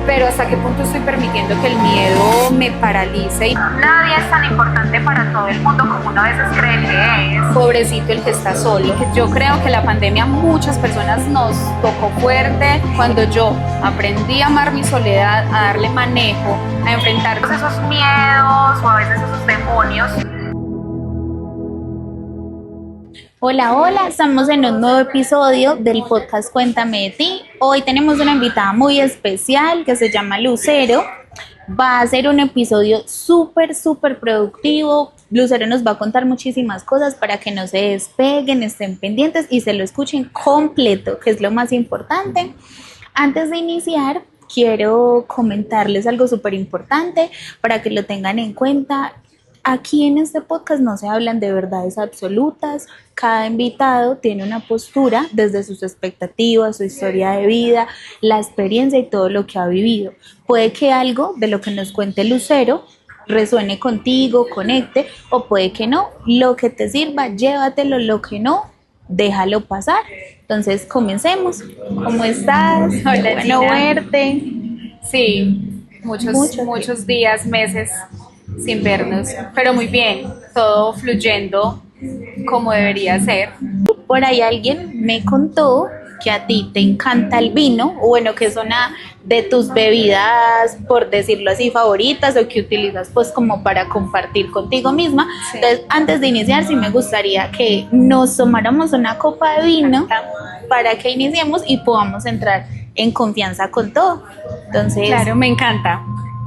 pero hasta qué punto estoy permitiendo que el miedo me paralice. Nadie es tan importante para todo el mundo como uno a veces cree que es. Pobrecito el que está solo. Yo creo que la pandemia a muchas personas nos tocó fuerte cuando yo aprendí a amar mi soledad, a darle manejo, a enfrentar Esos miedos o a veces esos demonios. Hola, hola, estamos en un nuevo episodio del podcast Cuéntame de ti. Hoy tenemos una invitada muy especial que se llama Lucero. Va a ser un episodio súper productivo. Lucero nos va a contar muchísimas cosas para que no se despeguen, estén pendientes y se lo escuchen completo, que es lo más importante. Antes de iniciar, quiero comentarles algo súper importante para que lo tengan en cuenta. Aquí en este podcast no se hablan de verdades absolutas. Cada invitado tiene una postura desde sus expectativas, su historia de vida, la experiencia y todo lo que ha vivido. Puede que algo de lo que nos cuente Lucero resuene contigo, conecte, o puede que no. Lo que te sirva, llévatelo, lo que no, déjalo pasar. Entonces, comencemos. ¿Cómo estás? Hola, bueno Gina. verte. Sí, muchos días, meses sin vernos, pero muy bien, todo fluyendo como debería ser. Por ahí alguien me contó que a ti te encanta el vino, o bueno, que es una de tus bebidas, por decirlo así, favoritas, o que utilizas pues como para compartir contigo misma. Sí. Entonces, antes de iniciar, sí me gustaría que nos tomáramos una copa de vino para que iniciemos y podamos entrar en confianza con todo. Entonces, Claro, me encanta.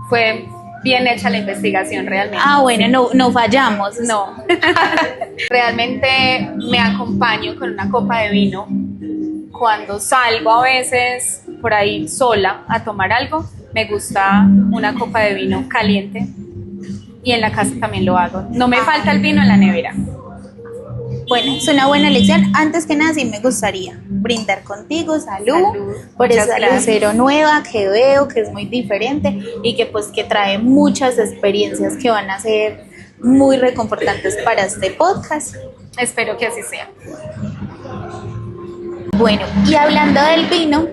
Fue bien hecha la investigación realmente. bueno, no fallamos. No, realmente me acompaño con una copa de vino. Cuando salgo a veces por ahí sola a tomar algo, me gusta una copa de vino caliente y en la casa también lo hago. No me falta el vino en la nevera. Bueno, es una buena elección. Antes que nada, sí me gustaría brindar contigo, salud, Salud. por Muchas esa gracias. Lucero nueva que veo, que es muy diferente y que pues que trae muchas experiencias que van a ser muy reconfortantes para este podcast. Espero que así sea. Bueno, y hablando del vino,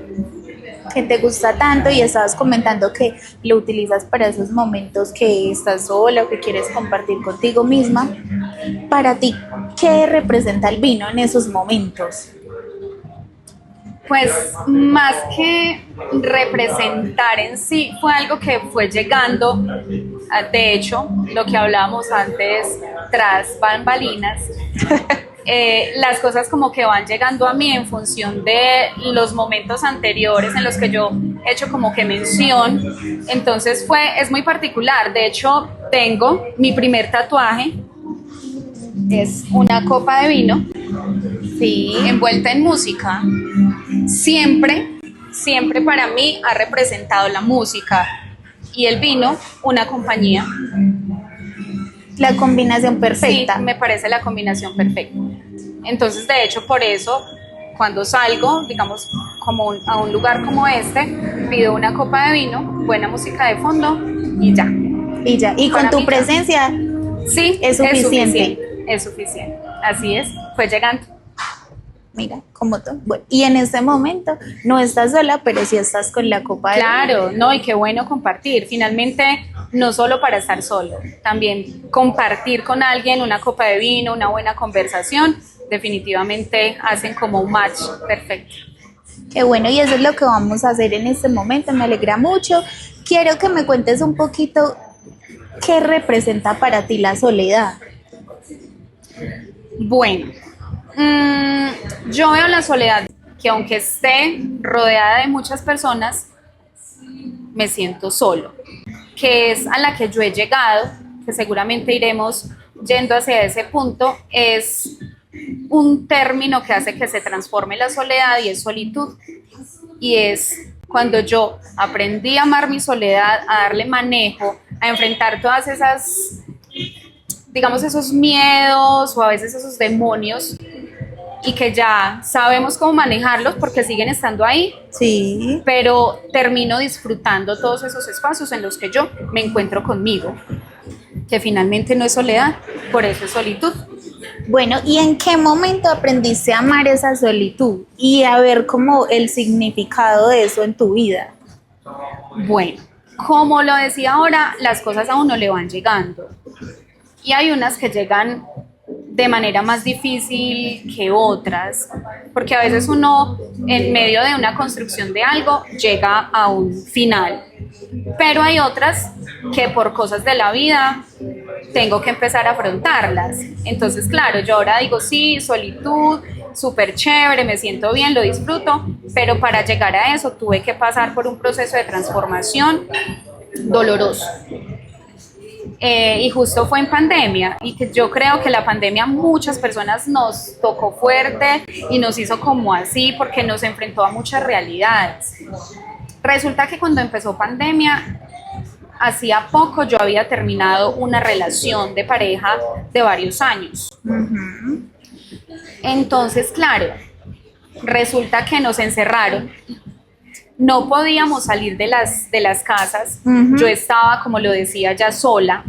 que te gusta tanto y estabas comentando que lo utilizas para esos momentos que estás sola o que quieres compartir contigo misma, para ti, ¿qué representa el vino en esos momentos? Pues más que representar en sí, fue algo que fue llegando. De hecho, lo que hablábamos antes, tras bambalinas, las cosas como que van llegando a mí en función de los momentos anteriores en los que yo he hecho como que mención. Entonces es muy particular. De hecho, tengo mi primer tatuaje, es una copa de vino, Sí, envuelta en música. Siempre para mí ha representado la música y el vino una compañía. la combinación perfecta. Sí, me parece la combinación perfecta. Entonces, de hecho, por eso, cuando salgo, digamos, a un lugar como este, pido una copa de vino, buena música de fondo y ya. Y ya, y con Para tu mí ya. presencia Sí, es suficiente. Es suficiente. Así es, fue llegando. Mira, como tú. Bueno, y en este momento no estás sola, pero sí estás con la copa de Claro, no, y qué bueno compartir. Finalmente, no solo para estar solo, también compartir con alguien una copa de vino, una buena conversación, definitivamente hacen como un match perfecto. Qué bueno, y eso es lo que vamos a hacer en este momento, me alegra mucho. Quiero que me cuentes un poquito qué representa para ti la soledad. Bueno, yo veo la soledad, que aunque esté rodeada de muchas personas, me siento solo, que es a la que yo he llegado, que seguramente iremos yendo hacia ese punto, es un término que hace que se transforme la soledad y es solitud. Y es cuando yo aprendí a amar mi soledad, a darle manejo, a enfrentar todas esas, digamos, esos miedos o a veces esos demonios y que ya sabemos cómo manejarlos porque siguen estando ahí, Sí. pero termino disfrutando todos esos espacios en los que yo me encuentro conmigo, que finalmente no es soledad, por eso es solitud. Bueno, ¿y en qué momento aprendiste a amar esa solitud y a ver como el significado de eso en tu vida? Bueno, como lo decía ahora, las cosas a uno le van llegando y hay unas que llegan de manera más difícil que otras, porque a veces uno en medio de una construcción de algo llega a un final, pero hay otras que por cosas de la vida tengo que empezar a afrontarlas. Entonces, claro, yo ahora digo, sí, solitud, súper chévere, me siento bien, lo disfruto, pero para llegar a eso tuve que pasar por un proceso de transformación doloroso. Y justo fue en pandemia, y que yo creo que la pandemia a muchas personas nos tocó fuerte y nos hizo como así, porque nos enfrentó a muchas realidades. Resulta que cuando empezó pandemia, hacía poco yo había terminado una relación de pareja de varios años. Entonces, claro, resulta que nos encerraron. No podíamos salir de las casas. Yo estaba, como lo decía, ya sola.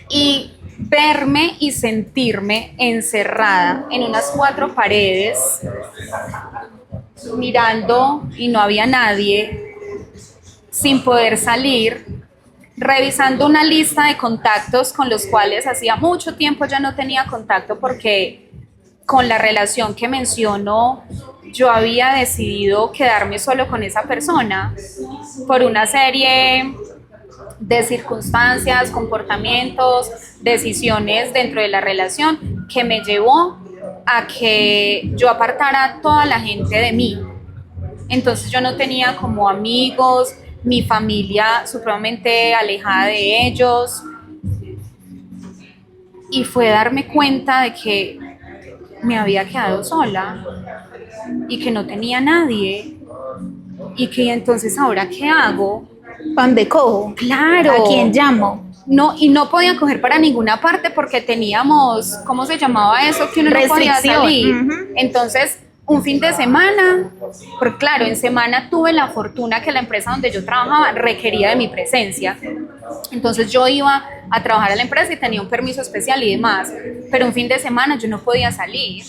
Y verme y sentirme encerrada en unas 4 paredes, mirando y no había nadie, sin poder salir, revisando una lista de contactos con los cuales hacía mucho tiempo ya no tenía contacto, porque con la relación que menciono yo había decidido quedarme solo con esa persona por una serie de circunstancias, comportamientos, decisiones dentro de la relación que me llevó a que yo apartara a toda la gente de mí. Entonces yo no tenía como amigos, mi familia supremamente alejada de ellos, y fue darme cuenta de que me había quedado sola y que no tenía nadie, y que entonces ahora ¿qué hago? ¿Pan de cojo? Claro. ¿A quién llamo? No, y no podía coger para ninguna parte porque teníamos, ¿cómo se llamaba eso? Que uno no podía salir. Entonces, un fin de semana, porque claro, en semana tuve la fortuna que la empresa donde yo trabajaba requería de mi presencia. Entonces yo iba a trabajar a la empresa y tenía un permiso especial y demás, pero un fin de semana yo no podía salir.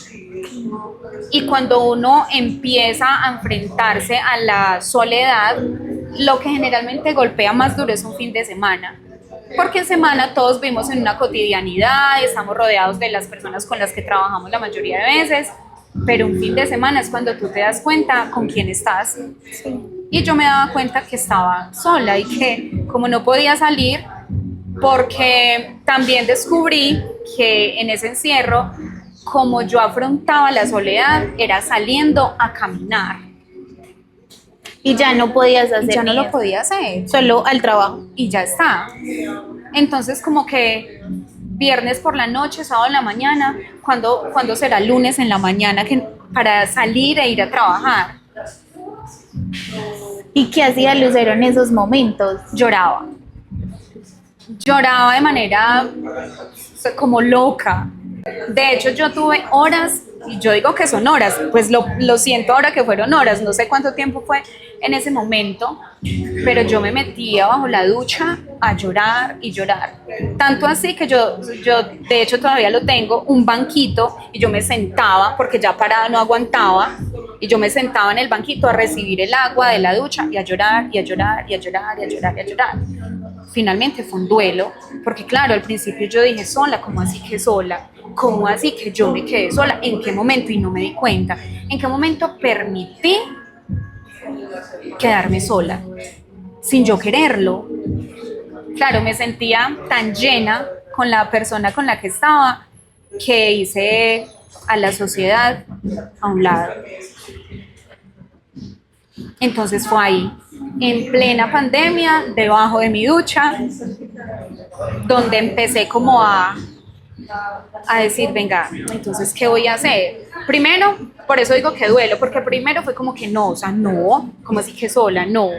Y cuando uno empieza a enfrentarse a la soledad, lo que generalmente golpea más duro es un fin de semana, porque en semana todos vivimos en una cotidianidad, estamos rodeados de las personas con las que trabajamos la mayoría de veces, pero un fin de semana es cuando tú te das cuenta con quién estás. Y yo me daba cuenta que estaba sola y que como no podía salir, porque también descubrí que en ese encierro, como yo afrontaba la soledad, era saliendo a caminar. Y ya no podías hacer Ya no ni lo eso. podía hacer. Solo al trabajo. Y ya está. Entonces como que viernes por la noche, sábado en la mañana, ¿cuándo será lunes en la mañana para salir e ir a trabajar? ¿Y qué hacía Lucero en esos momentos? Lloraba de manera como loca. De hecho, yo tuve horas, y yo digo que son horas, pues lo siento ahora que fueron horas, no sé cuánto tiempo fue en ese momento, pero yo me metía bajo la ducha a llorar y llorar. Tanto así que yo de hecho todavía lo tengo, un banquito, y yo me sentaba, porque ya parada no aguantaba, y yo me sentaba en el banquito a recibir el agua de la ducha y a llorar, y a llorar, y a llorar, y a llorar, y a llorar. Finalmente fue un duelo, porque claro, al principio yo dije sola, ¿cómo así que sola? ¿Cómo así que yo me quedé sola? ¿En qué momento? Y no me di cuenta. ¿En qué momento permití quedarme sola? Sin yo quererlo. Claro, me sentía tan llena con la persona con la que estaba que hice a la sociedad a un lado. Entonces fue ahí, en plena pandemia, debajo de mi ducha, donde empecé como a decir, venga, entonces, ¿qué voy a hacer? Primero, por eso digo que duelo, porque primero fue como que no, o sea, no, como así que sola, no.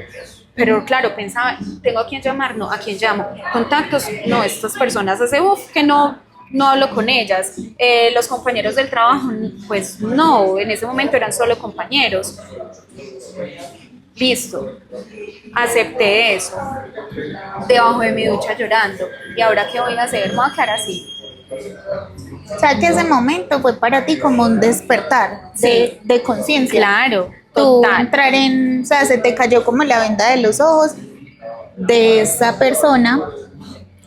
Pero claro, pensaba, ¿tengo a quién llamar? No, ¿a quién llamo? ¿Contactos? No, estas personas hace que no hablo con ellas. Los compañeros del trabajo, pues no, en ese momento eran solo compañeros. Listo, acepté eso, debajo de mi ducha llorando. ¿Y ahora qué voy a hacer? Me voy a quedar así. O sea, que ese momento fue para ti como un despertar de conciencia. Claro, tú Total. entrar en, o sea, se te cayó como la venda de los ojos de esa persona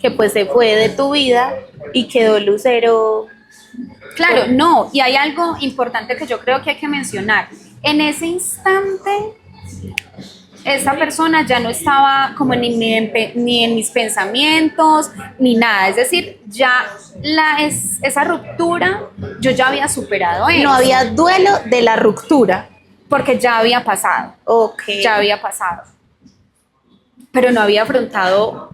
que pues se fue de tu vida y quedó Lucero. Claro, no, y hay algo importante que yo creo que hay que mencionar. En ese instante, esa persona ya no estaba como ni en mis pensamientos, ni nada. Es decir, ya esa ruptura, yo ya había superado eso. No había duelo de la ruptura. Porque ya había pasado, Ok. ya había pasado. Pero no había afrontado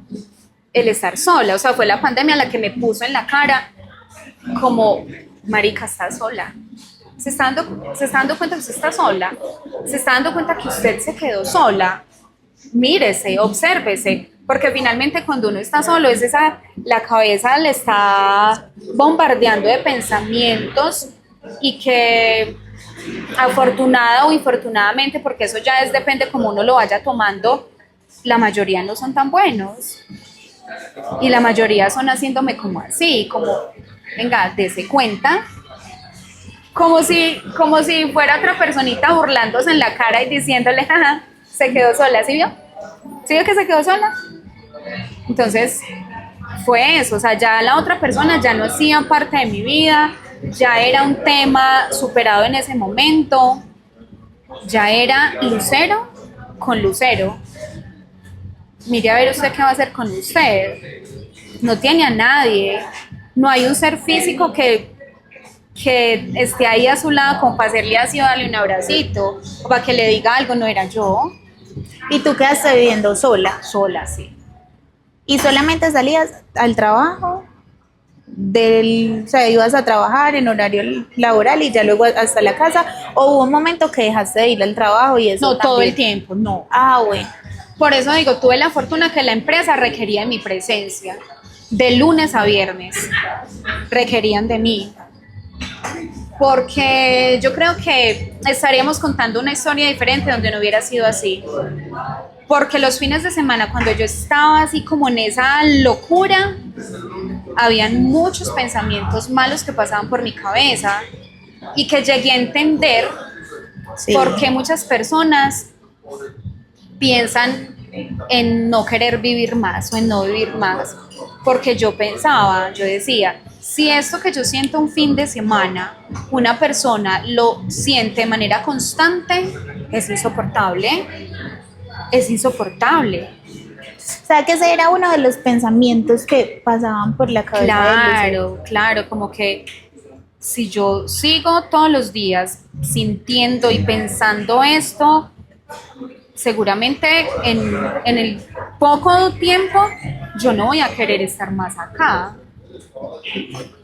el estar sola. O sea, fue la pandemia la que me puso en la cara como, marica, está sola. Se está dando cuenta que usted está sola. Se está dando cuenta que usted se quedó sola. Mírese, obsérvese. Porque finalmente cuando uno está solo, la cabeza le está bombardeando de pensamientos y que afortunada o infortunadamente, porque eso ya depende como uno lo vaya tomando, la mayoría no son tan buenos. Y la mayoría son haciéndome como así, como, venga, dese cuenta. Como si fuera otra personita burlándose en la cara y diciéndole, jaja, se quedó sola, ¿sí vio? ¿Sí vio que se quedó sola? Entonces, fue eso, o sea, ya la otra persona ya no hacía parte de mi vida, ya era un tema superado en ese momento, ya era Lucero con Lucero. Mire a ver usted qué va a hacer con usted. No tiene a nadie, no hay un ser físico que esté ahí a su lado como para hacerle así o darle un abracito, o para que le diga algo, no era yo. Y tú quedaste viviendo sola. Sola, sí. Y solamente salías al trabajo, o sea, ibas a trabajar en horario laboral y ya luego hasta la casa, o hubo un momento que dejaste de ir al trabajo y eso No, todo también? el tiempo, no. Ah, bueno. Por eso digo, tuve la fortuna que la empresa requería de mi presencia. De lunes a viernes requerían de mí. Porque yo creo que estaríamos contando una historia diferente donde no hubiera sido así. Porque los fines de semana, cuando yo estaba así como en esa locura, habían muchos pensamientos malos que pasaban por mi cabeza y que llegué a entender Sí. por qué muchas personas piensan en no querer vivir más o en no vivir más. Porque yo decía, si esto que yo siento un fin de semana, una persona lo siente de manera constante, es insoportable. Es insoportable. O sea, que ese era uno de los pensamientos que pasaban por la cabeza de Lucero. Claro, como que si yo sigo todos los días sintiendo y pensando esto, seguramente en el poco tiempo yo no voy a querer estar más acá.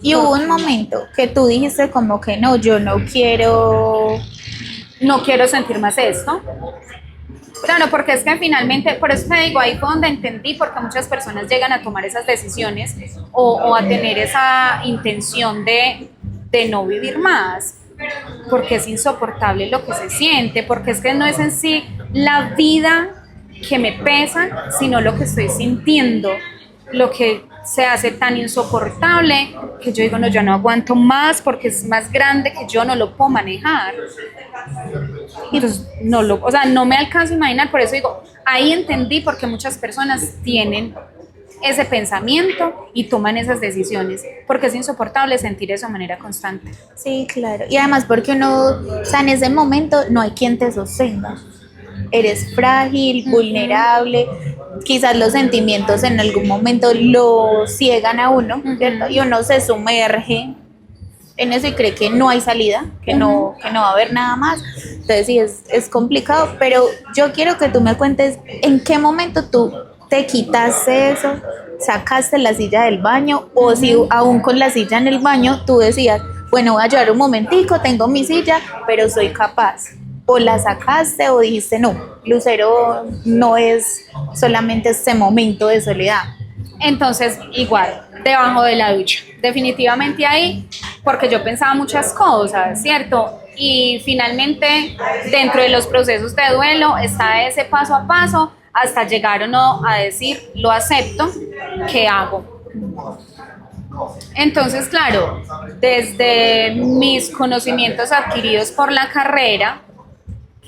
Y hubo un momento que tú dijiste como que no, yo no quiero. No quiero sentir más esto. Claro, porque es que finalmente, por eso te digo, ahí fue donde entendí por qué muchas personas llegan a tomar esas decisiones o a tener esa intención de no vivir más, porque es insoportable lo que se siente, porque es que no es en sí la vida que me pesa, sino lo que estoy sintiendo, lo que se hace tan insoportable que yo digo, no, yo no aguanto más porque es más grande que yo, no lo puedo manejar. Entonces, no me alcanzo a imaginar, por eso digo, ahí entendí por qué muchas personas tienen ese pensamiento y toman esas decisiones, porque es insoportable sentir eso de manera constante. Sí, claro. Y además porque uno, o sea, en ese momento no hay quien te sostenga. Eres frágil, vulnerable, quizás los sentimientos en algún momento lo ciegan a uno, ¿cierto? Y uno se sumerge en eso y cree que no hay salida, que no va a haber nada más. Entonces sí, es complicado, pero yo quiero que tú me cuentes en qué momento tú te quitaste eso, sacaste la silla del baño, o si aún con la silla en el baño tú decías, bueno, voy a llorar un momentico, tengo mi silla, pero soy capaz. O la sacaste o dijiste, no, Lucero no es solamente este momento de soledad. Entonces, igual, debajo de la ducha, definitivamente ahí, porque yo pensaba muchas cosas, ¿cierto? Y finalmente, dentro de los procesos de duelo está ese paso a paso hasta llegar o no a decir, lo acepto, ¿qué hago? Entonces, claro, desde mis conocimientos adquiridos por la carrera,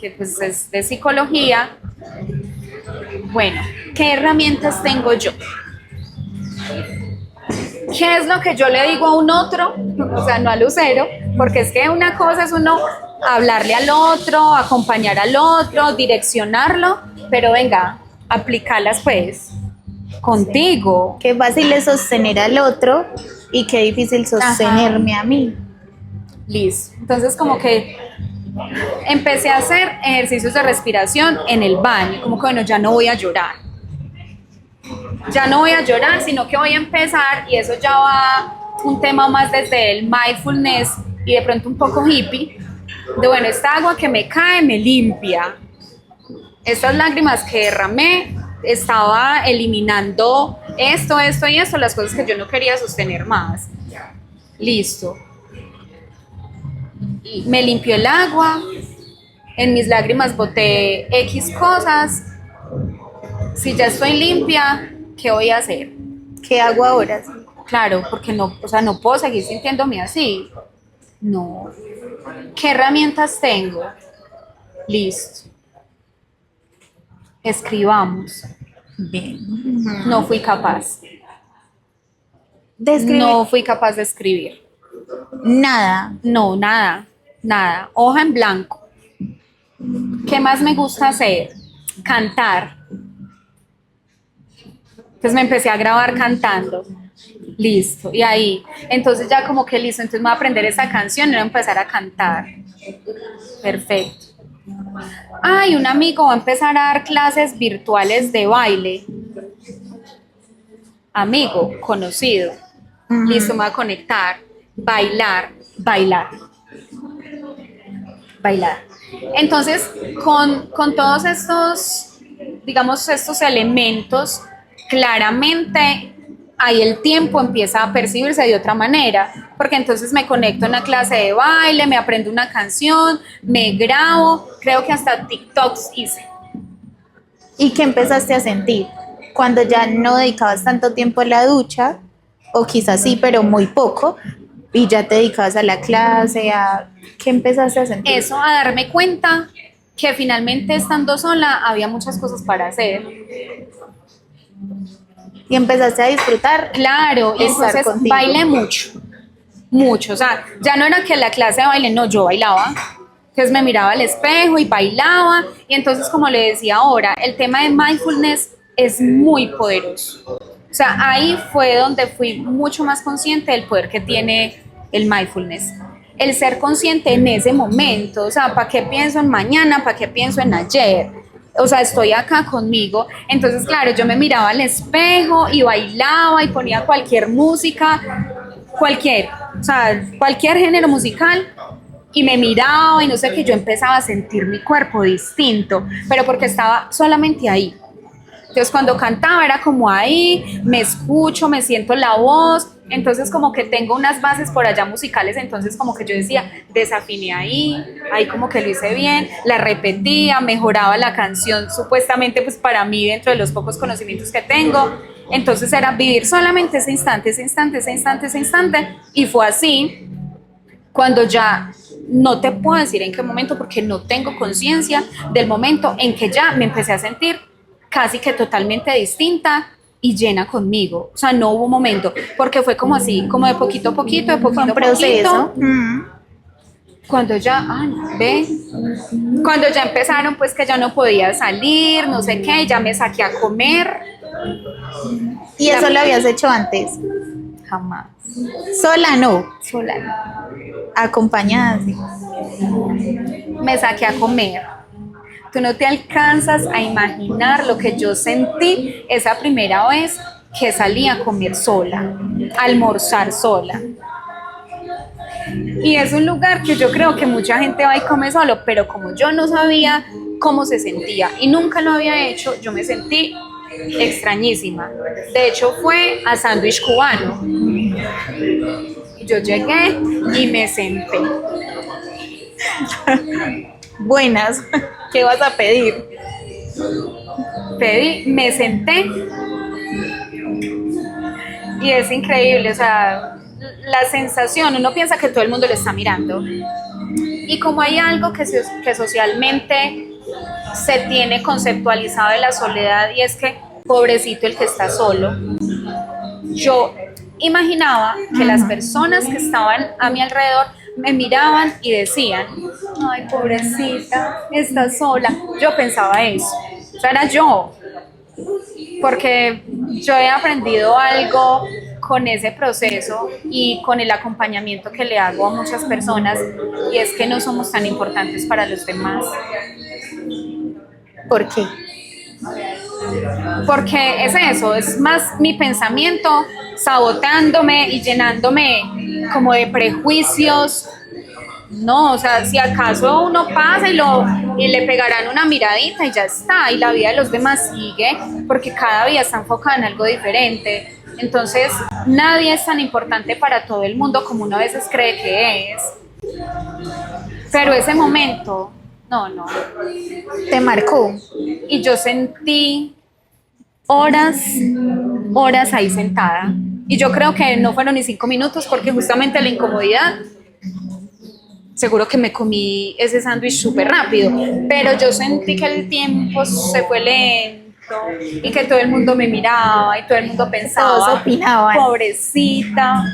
que pues es de psicología. Bueno, ¿qué herramientas tengo yo? ¿Qué es lo que yo le digo a un otro? O sea, no a Lucero, porque es que una cosa es uno hablarle al otro, acompañar al otro, direccionarlo, pero venga, aplicarlas pues contigo. Qué fácil es sostener al otro y qué difícil sostenerme a mí. Listo. Entonces como que empecé a hacer ejercicios de respiración en el baño, como que bueno, ya no voy a llorar. Ya no voy a llorar, sino que voy a empezar, y eso ya va un tema más desde el mindfulness y de pronto un poco hippie, de bueno, esta agua que me cae me limpia. Estas lágrimas que derramé, estaba eliminando esto y esto, las cosas que yo no quería sostener más. Listo. Y me limpió el agua, en mis lágrimas boté X cosas. Si ya estoy limpia, ¿qué voy a hacer? ¿Qué hago ahora? Claro, porque no, o sea, no puedo seguir sintiéndome así. No. ¿Qué herramientas tengo? Listo. Escribamos. Bien. No fui capaz. ¿De escribir? No fui capaz de escribir. Nada. No, nada, nada. Hoja en blanco. ¿Qué más me gusta hacer? Cantar. Entonces me empecé a grabar cantando. Listo. Y ahí, entonces ya como que listo, entonces me voy a aprender esa canción y voy a empezar a cantar. Perfecto. Ay, un amigo va a empezar a dar clases virtuales de baile. Amigo, conocido. Listo, me voy a conectar. Bailar. Entonces, con todos estos, digamos, estos elementos, claramente ahí el tiempo empieza a percibirse de otra manera, porque entonces me conecto a una clase de baile, me aprendo una canción, me grabo, creo que hasta TikToks hice. ¿Y qué empezaste a sentir? Cuando ya no dedicabas tanto tiempo a la ducha, o quizás sí, pero muy poco, y ya te dedicabas a la clase, ¿qué empezaste a sentir? Eso, a darme cuenta que finalmente estando sola había muchas cosas para hacer. Y empezaste a disfrutar. Claro, y estar entonces contigo. bailé mucho, o sea, ya no era que la clase de baile, no, yo bailaba. Entonces me miraba al espejo y bailaba, y entonces como le decía ahora, el tema de mindfulness es muy poderoso. O sea, ahí fue donde fui mucho más consciente del poder que tiene el mindfulness. El ser consciente en ese momento, o sea, ¿para qué pienso en mañana? ¿Para qué pienso en ayer? O sea, estoy acá conmigo. Entonces, claro, yo me miraba al espejo y bailaba y ponía cualquier música, o sea, cualquier género musical, y me miraba y no sé qué, yo empezaba a sentir mi cuerpo distinto, pero porque estaba solamente ahí. Entonces cuando cantaba era como ahí, me escucho, me siento la voz, entonces como que tengo unas bases por allá musicales, entonces como que yo decía, desafiné ahí como que lo hice bien, la repetía, mejoraba la canción supuestamente pues para mí dentro de los pocos conocimientos que tengo, entonces era vivir solamente ese instante, y fue así cuando ya no te puedo decir en qué momento porque no tengo conciencia del momento en que ya me empecé a sentir casi que totalmente distinta y llena conmigo. O sea, no hubo momento, porque fue como así, como de poquito a poquito, Un proceso. Cuando ya, cuando ya empezaron, pues que ya no podía salir, no sé qué, ya me saqué a comer. ¿Y eso lo habías hecho antes? Jamás. Sola no, Sola no. acompañada sí. Me saqué a comer. Tú no te alcanzas a imaginar lo que yo sentí esa primera vez que salí a comer sola, a almorzar sola. Y es un lugar que yo creo que mucha gente va y come solo, pero como yo no sabía cómo se sentía y nunca lo había hecho, yo me sentí extrañísima. De hecho fue a sándwich cubano. Yo llegué y me senté. Buenas, ¿qué vas a pedir? Pedí, me senté y es increíble, o sea, la sensación, uno piensa que todo el mundo lo está mirando, Y como hay algo que socialmente se tiene conceptualizado de la soledad y es que pobrecito el que está solo, yo imaginaba que las personas que estaban a mi alrededor me miraban y decían, ay, pobrecita, está sola. Yo pensaba eso, o sea, era yo, porque yo he aprendido algo con ese proceso y con el acompañamiento que le hago a muchas personas, y es que no somos tan importantes para los demás. ¿Por qué? Porque es eso, es más mi pensamiento saboteándome y llenándome como de prejuicios. No, o sea, si acaso uno pasa y le pegarán una miradita y ya está, y la vida de los demás sigue, porque cada día está enfocada en algo diferente. Entonces, nadie es tan importante para todo el mundo como uno a veces cree que es. Pero ese momento, no. ¿Te marcó? Y yo sentí horas ahí sentada. Y yo creo que no fueron ni 5 minutos, porque justamente la incomodidad, seguro que me comí ese sándwich súper rápido, pero yo sentí que el tiempo se fue lento y que todo el mundo me miraba y todo el mundo pensaba, Todos opinaban. pobrecita,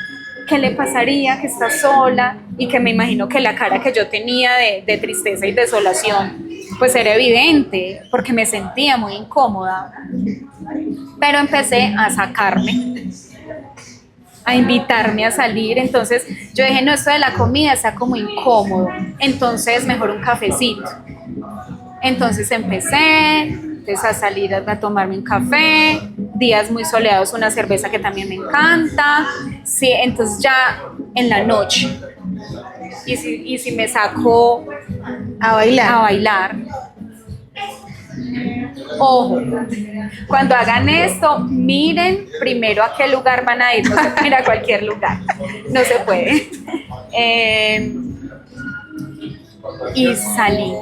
¿qué le pasaría que está sola? Y que me imagino que la cara que yo tenía de tristeza y desolación pues era evidente, porque me sentía muy incómoda. Pero empecé a sacarme, a invitarme a salir. Entonces yo dije, no, esto de la comida está como incómodo, entonces mejor un cafecito. Entonces empecé a salir a tomarme un café, días muy soleados, una cerveza que también me encanta, sí, entonces ya en la noche, y si me saco A bailar. Ojo, cuando hagan esto, miren primero a qué lugar van a ir, no se puede ir a cualquier lugar, no se puede. Y salí.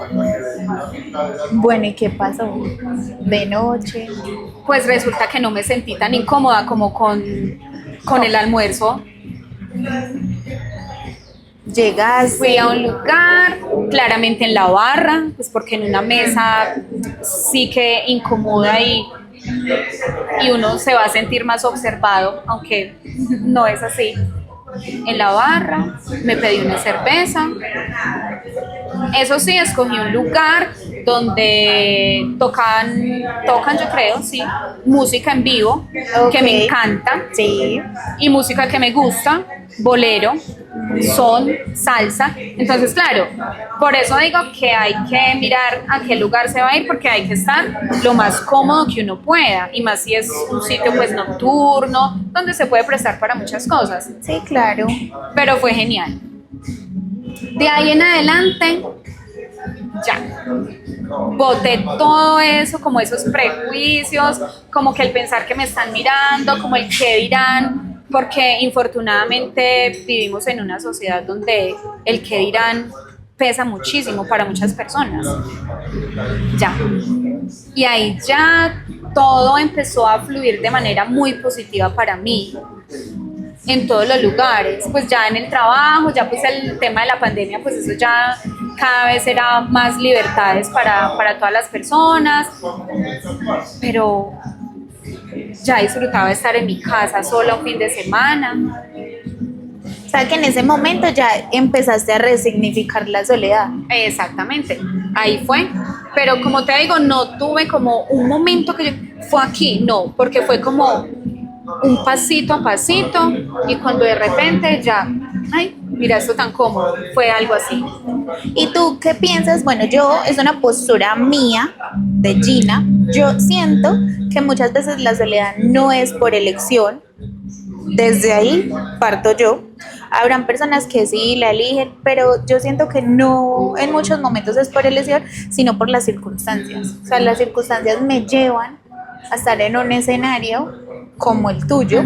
Bueno, ¿y qué pasó? De noche. Pues resulta que no me sentí tan incómoda como con el almuerzo. Llegaste. Fui a un lugar, claramente en la barra, pues porque en una mesa sí que incomoda y uno se va a sentir más observado, aunque no es así. En la barra, me pedí una cerveza. Eso sí, escogí un lugar donde tocan yo creo, sí, música en vivo, que me encanta, Sí. y música que me gusta, bolero, son, salsa. Entonces, claro, por eso digo que hay que mirar a qué lugar se va a ir, porque hay que estar lo más cómodo que uno pueda, y más si es un sitio pues nocturno, donde se puede prestar para muchas cosas. Sí, claro. Pero fue genial. De ahí en adelante, ya, boté todo eso, como esos prejuicios, como que el pensar que me están mirando, como el qué dirán, porque infortunadamente vivimos en una sociedad donde el qué dirán pesa muchísimo para muchas personas. Ya. Y ahí ya todo empezó a fluir de manera muy positiva para mí, en todos los lugares. Pues ya en el trabajo, ya pues el tema de la pandemia, pues eso ya cada vez era más libertades para todas las personas, pero ya disfrutaba de estar en mi casa sola un fin de semana. O sea, que en ese momento ya empezaste a resignificar la soledad. Exactamente, ahí fue. Pero como te digo, no tuve como un momento que fue aquí, no, porque fue como un pasito a pasito, y cuando de repente ya, ay, mira esto tan cómodo, fue algo así. ¿Y tú qué piensas? Bueno, es una postura mía, de Gina. Yo siento que muchas veces la soledad no es por elección. Desde ahí parto yo. Habrán personas que sí la eligen, pero yo siento que no en muchos momentos es por elección, sino por las circunstancias. O sea, las circunstancias me llevan a estar en un escenario como el tuyo.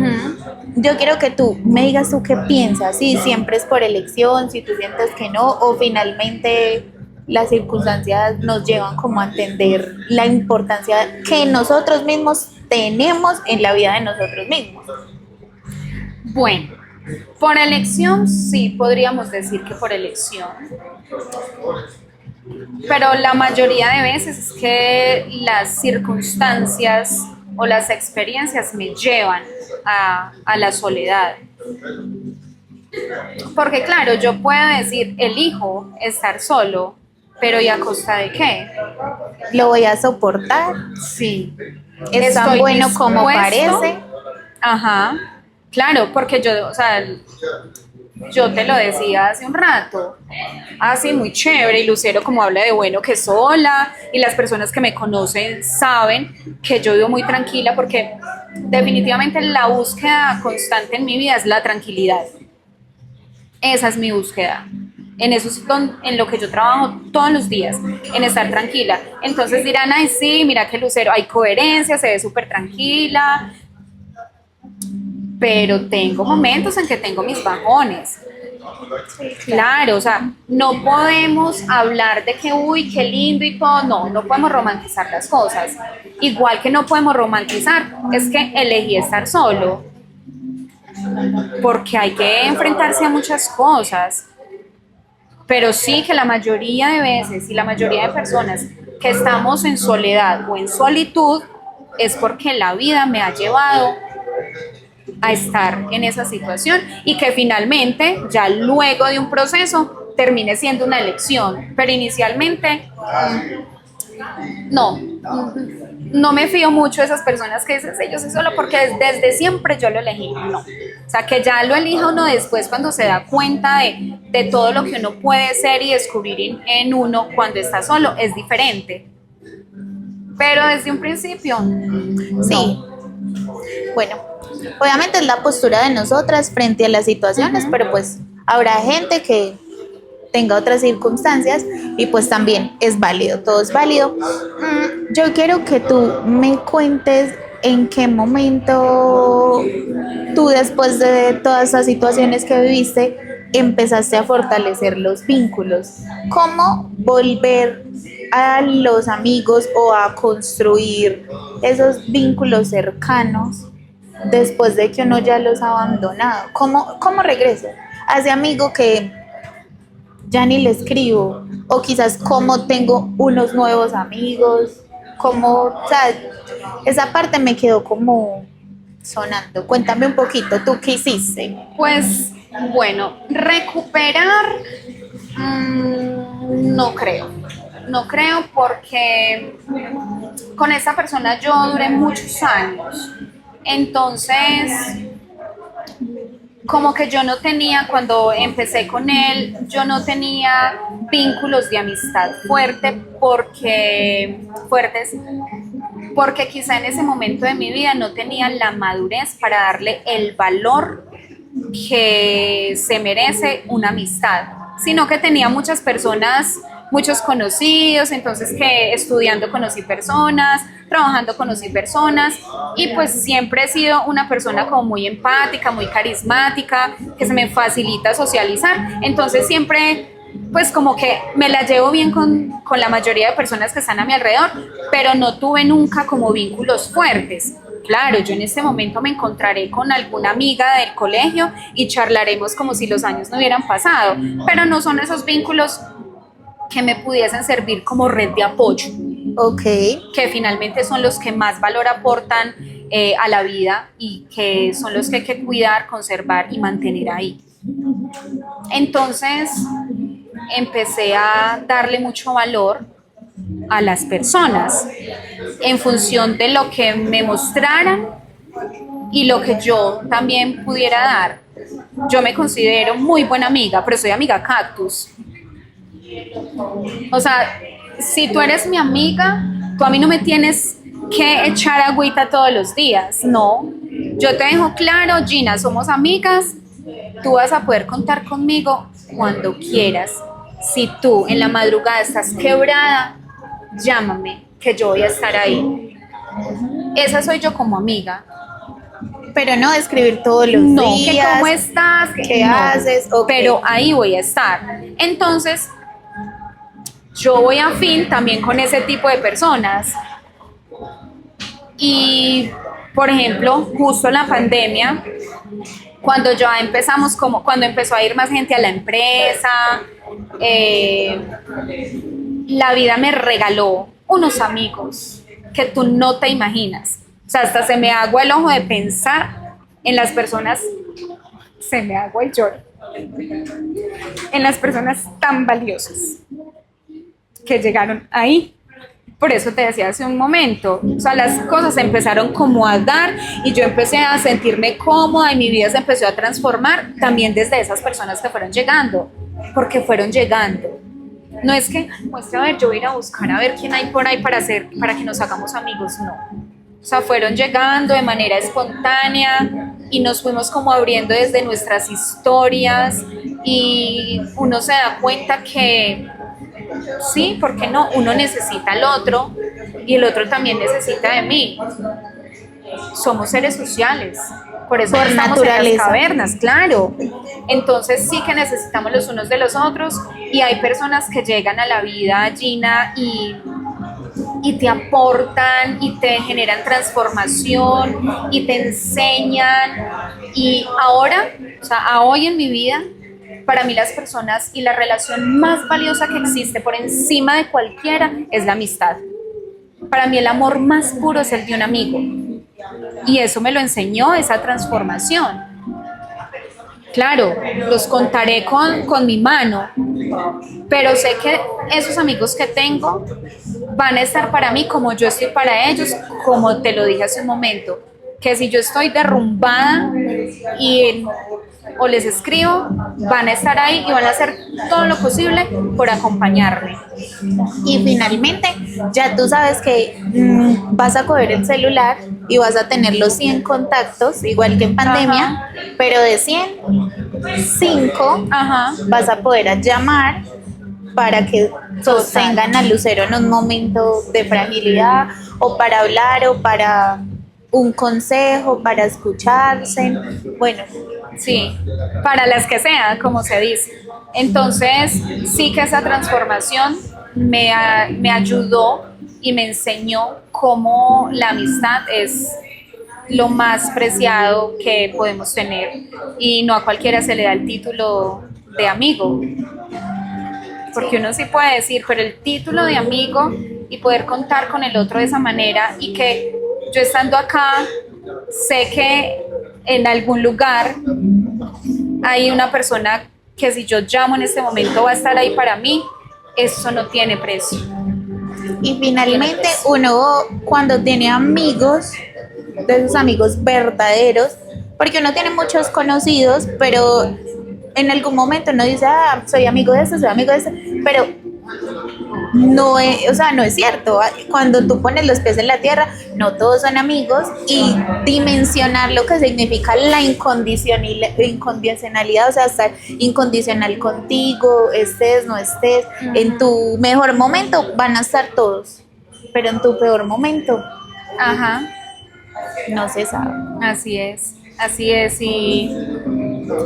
Yo quiero que tú me digas tú qué piensas, si siempre es por elección, si tú sientes que no, o finalmente las circunstancias nos llevan como a entender la importancia que nosotros mismos tenemos en la vida de nosotros mismos. Bueno, por elección sí podríamos decir que por elección, Pero la mayoría de veces es que las circunstancias o las experiencias me llevan a la soledad. Porque claro, yo puedo decir, elijo estar solo, pero ¿y a costa de qué? ¿Lo voy a soportar? Sí. ¿Es tan Estoy bueno como dispuesto. parece? Ajá, claro, porque yo, o sea, yo te lo decía hace un rato, así muy chévere, y Lucero como habla de bueno que sola, y las personas que me conocen saben que yo vivo muy tranquila porque definitivamente la búsqueda constante en mi vida es la tranquilidad. Esa es mi búsqueda. En eso es en lo que yo trabajo todos los días, en estar tranquila. Entonces dirán, ay sí, mira que Lucero, hay coherencia, se ve súper tranquila, pero tengo momentos en que tengo mis bajones. Claro, o sea, no podemos hablar de que, uy, qué lindo y todo, no podemos romantizar las cosas. Igual que no podemos romantizar, es que elegí estar solo, porque hay que enfrentarse a muchas cosas. Pero sí que la mayoría de veces y la mayoría de personas que estamos en soledad o en solitud es porque la vida me ha llevado a estar en esa situación y que finalmente, ya luego de un proceso, termine siendo una elección. Pero inicialmente, no me fío mucho de esas personas que dicen, sí, yo soy solo porque desde siempre yo lo elegí. No. O sea, que ya lo elija uno después cuando se da cuenta de todo lo que uno puede ser y descubrir en uno cuando está solo es diferente. Pero desde un principio, Sí. Bueno, obviamente es la postura de nosotras frente a las situaciones, pero pues habrá gente que tenga otras circunstancias y pues también es válido, todo es válido. Yo quiero que tú me cuentes en qué momento tú, después de todas esas situaciones que viviste, empezaste a fortalecer los vínculos. ¿Cómo volver a los amigos o a construir esos vínculos cercanos después de que uno ya los ha abandonado? ¿Cómo regreso a ese amigo que ya ni le escribo? O quizás cómo tengo unos nuevos amigos, o sea, esa parte me quedó como sonando. Cuéntame un poquito, ¿tú qué hiciste? pues bueno, recuperar, no creo. No creo porque con esa persona yo duré muchos años. Entonces, como que yo no tenía, cuando empecé con él, yo no tenía vínculos de amistad fuertes, porque quizá en ese momento de mi vida no tenía la madurez para darle el valor que se merece una amistad, sino que tenía muchas personas, muchos conocidos, entonces que estudiando conocí personas, trabajando conocí personas y pues siempre he sido una persona como muy empática, muy carismática, que se me facilita socializar, entonces siempre pues como que me la llevo bien con la mayoría de personas que están a mi alrededor, pero no tuve nunca como vínculos fuertes. Claro, yo en este momento me encontraré con alguna amiga del colegio y charlaremos como si los años no hubieran pasado, pero no son esos vínculos que me pudiesen servir como red de apoyo, Ok. que finalmente son los que más valor aportan a la vida y que son los que hay que cuidar, conservar y mantener ahí. Entonces empecé a darle mucho valor a las personas en función de lo que me mostraran y lo que yo también pudiera dar. Yo me considero muy buena amiga, pero soy amiga cactus. O sea, si tú eres mi amiga, tú a mí no me tienes que echar agüita todos los días, no. Yo te dejo claro, Gina, somos amigas, tú vas a poder contar conmigo cuando quieras. Si tú en la madrugada estás quebrada, llámame, que yo voy a estar ahí. Esa soy yo como amiga. Pero no escribir todos los No, que días. cómo estás, ¿Qué haces? Ok. pero ahí voy a estar. Entonces, yo voy afín también con ese tipo de personas. Y, por ejemplo, justo en la pandemia, cuando ya empezamos, cuando empezó a ir más gente a la empresa, la vida me regaló unos amigos que tú no te imaginas. O sea, hasta se me agua el ojo de pensar en las personas, se me agua el lloro, en las personas tan valiosas que llegaron ahí. Por eso te decía hace un momento, o sea, las cosas empezaron como a dar y yo empecé a sentirme cómoda y mi vida se empezó a transformar también desde esas personas que fueron llegando, porque fueron llegando. No es que, muestra, a ver, yo voy a ir a buscar a ver quién hay por ahí para que nos hagamos amigos, no. O sea, fueron llegando de manera espontánea y nos fuimos como abriendo desde nuestras historias y uno se da cuenta que sí, ¿por qué no? Uno necesita al otro y el otro también necesita de mí. Somos seres sociales, por eso Por estamos en las naturaleza. cavernas, claro. Entonces sí que necesitamos los unos de los otros y hay personas que llegan a la vida, Gina, y te aportan y te generan transformación y te enseñan. Y ahora, o sea, a hoy en mi vida, para mí las personas y la relación más valiosa que existe por encima de cualquiera es la amistad. Para mí el amor más puro es el de un amigo. Y eso me lo enseñó esa transformación. Claro, los contaré con mi mano, pero sé que esos amigos que tengo van a estar para mí como yo estoy para ellos, como te lo dije hace un momento, que si yo estoy derrumbada o les escribo, van a estar ahí y van a hacer todo lo posible por acompañarme. Y finalmente, ya tú sabes que vas a coger el celular y vas a tener los 100 contactos, igual que en pandemia, Ajá. pero de 100, 5 Ajá. vas a poder llamar para que sostengan a Lucero en un momento de fragilidad o para hablar o para un consejo, para escucharse. Bueno, Sí, para las que sean, como se dice. Entonces, sí que esa transformación me ayudó y me enseñó cómo la amistad es lo más preciado que podemos tener y no a cualquiera se le da el título de amigo, porque uno sí puede decir, pero el título de amigo y poder contar con el otro de esa manera y que yo estando acá sé que en algún lugar hay una persona que si yo llamo en este momento va a estar ahí para mí, eso no tiene precio. y finalmente uno cuando tiene amigos, de esos amigos verdaderos, porque uno tiene muchos conocidos, pero en algún momento uno dice, ah, soy amigo de este, soy amigo de este, pero no es, o sea, no es cierto. Cuando tú pones los pies en la tierra, no todos son amigos y dimensionar lo que significa la incondicionalidad, o sea, estar incondicional contigo, estés, no estés, en tu mejor momento van a estar todos, pero en tu peor momento Ajá, no se sabe. así es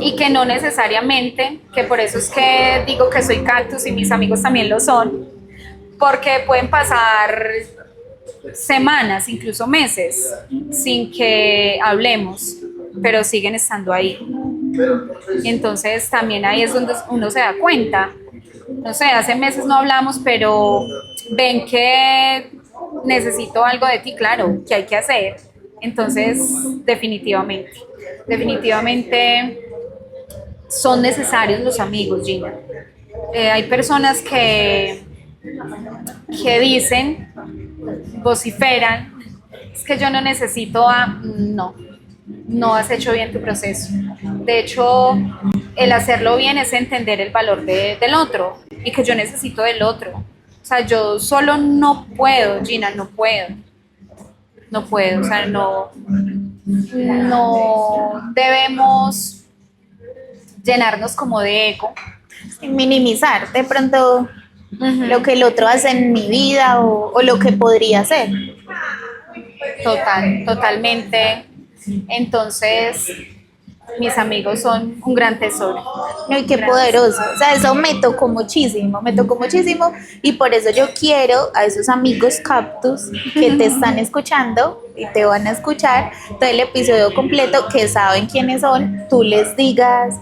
y que no necesariamente, que por eso es que digo que soy cactus y mis amigos también lo son, porque pueden pasar semanas, incluso meses, sin que hablemos, pero siguen estando ahí. Y entonces también ahí es donde uno se da cuenta. No sé, hace meses no hablamos, pero ven que necesito algo de ti, claro, que hay que hacer. Entonces, definitivamente son necesarios los amigos, Gina. Hay personas que dicen, vociferan, es que yo no necesito a... No has hecho bien tu proceso. De hecho, el hacerlo bien es entender el valor del otro y que yo necesito del otro. O sea, yo solo no puedo, Gina, no puedo. No puedo, o sea, no debemos llenarnos como de ego. Minimizar de pronto lo que el otro hace en mi vida o lo que podría hacer. Totalmente. Entonces, mis amigos son un gran tesoro. No, y qué Gracias. poderoso. O sea, eso me tocó muchísimo y por eso yo quiero a esos amigos cactus que te están escuchando y te van a escuchar todo el episodio completo, que saben quiénes son, tú les digas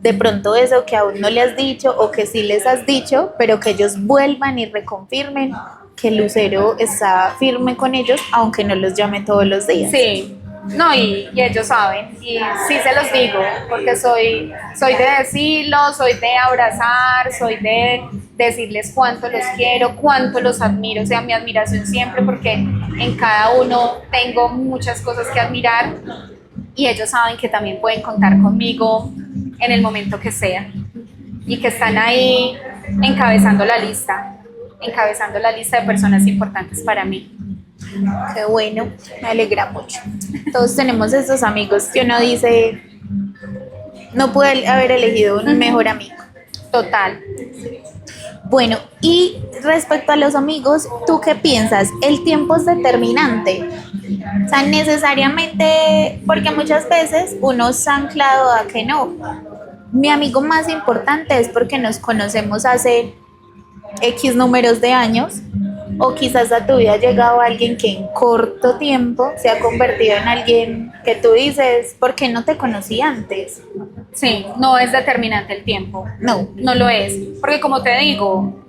de pronto eso que aún no le has dicho o que sí les has dicho, pero que ellos vuelvan y reconfirmen que Lucero está firme con ellos, aunque no los llame todos los días. Sí, no, y ellos saben, y sí se los digo, porque soy de decirlo, soy de abrazar, soy de decirles cuánto los quiero, cuánto los admiro, o sea, mi admiración siempre, porque en cada uno tengo muchas cosas que admirar, y ellos saben que también pueden contar conmigo en el momento que sea, y que están ahí encabezando la lista de personas importantes para mí. Qué bueno, me alegra mucho. Todos tenemos esos amigos que uno dice, no puede haber elegido un mejor amigo. Total. Bueno, y respecto a los amigos, ¿tú qué piensas? ¿El tiempo es determinante? O sea, necesariamente, porque muchas veces uno está anclado a que no. Mi amigo más importante es porque nos conocemos hace X números de años, o quizás a tu vida ha llegado alguien que en corto tiempo se ha convertido en alguien que tú dices, ¿por qué no te conocí antes? Sí, no es determinante el tiempo. No. No lo es. Porque como te digo,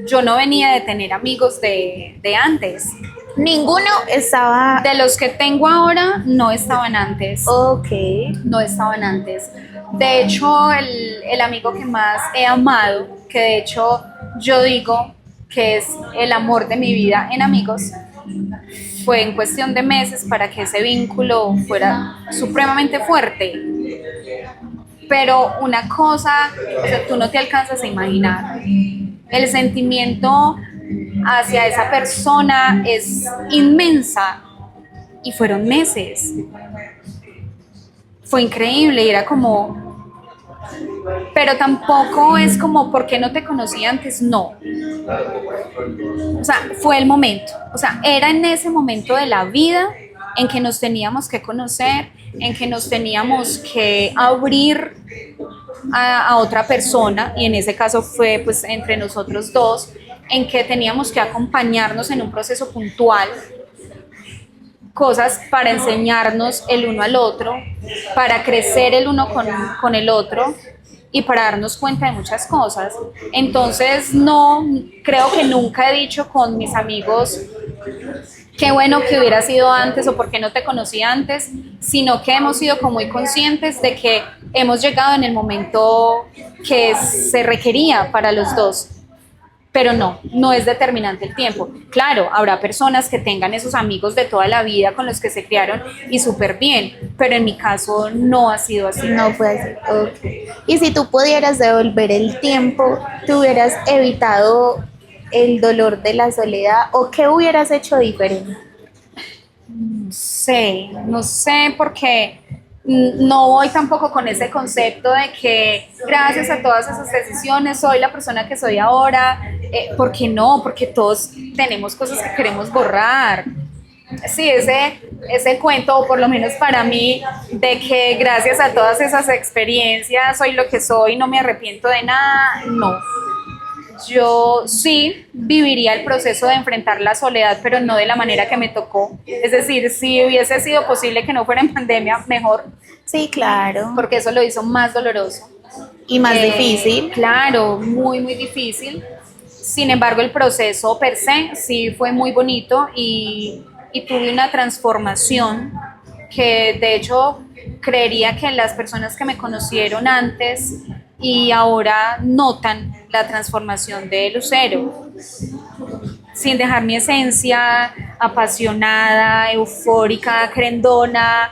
yo no venía de tener amigos de antes. Ninguno estaba... De los que tengo ahora, no estaban antes. Ok. No estaban antes. De hecho, el amigo que más he amado, que de hecho yo digo que es el amor de mi vida en amigos, fue en cuestión de meses para que ese vínculo fuera supremamente fuerte. Pero una cosa, o sea, tú no te alcanzas a imaginar. El sentimiento hacia esa persona es inmensa y fueron meses. Fue increíble y era como... Pero tampoco es como, ¿por qué no te conocí antes? No. O sea, fue el momento. O sea, era en ese momento de la vida en que nos teníamos que conocer, en que nos teníamos que abrir a otra persona, y en ese caso fue pues entre nosotros dos, en que teníamos que acompañarnos en un proceso puntual, cosas para enseñarnos el uno al otro, para crecer el uno con el otro y para darnos cuenta de muchas cosas. Entonces no, creo que nunca he dicho con mis amigos qué bueno que hubiera sido antes o por qué no te conocí antes, sino que hemos sido como muy conscientes de que hemos llegado en el momento que se requería para los dos. Pero no es determinante el tiempo. Claro, habrá personas que tengan esos amigos de toda la vida con los que se criaron y súper bien, pero en mi caso no ha sido así. No fue así. Okay. Y si tú pudieras devolver el tiempo, ¿tú hubieras evitado el dolor de la soledad o qué hubieras hecho diferente? No sé porque no voy tampoco con ese concepto de que gracias a todas esas decisiones soy la persona que soy ahora. ¿Por qué no? Porque todos tenemos cosas que queremos borrar. Sí, ese cuento, o por lo menos para mí, de que gracias a todas esas experiencias soy lo que soy, no me arrepiento de nada, no. Yo sí viviría el proceso de enfrentar la soledad, pero no de la manera que me tocó. Es decir, si hubiese sido posible que no fuera en pandemia, mejor. Sí, claro. Porque eso lo hizo más doloroso. Y más difícil. Claro, muy, muy difícil. Sin embargo, el proceso per se sí fue muy bonito y tuve una transformación que de hecho creería que las personas que me conocieron antes y ahora notan la transformación de Lucero, sin dejar mi esencia apasionada, eufórica, querendona,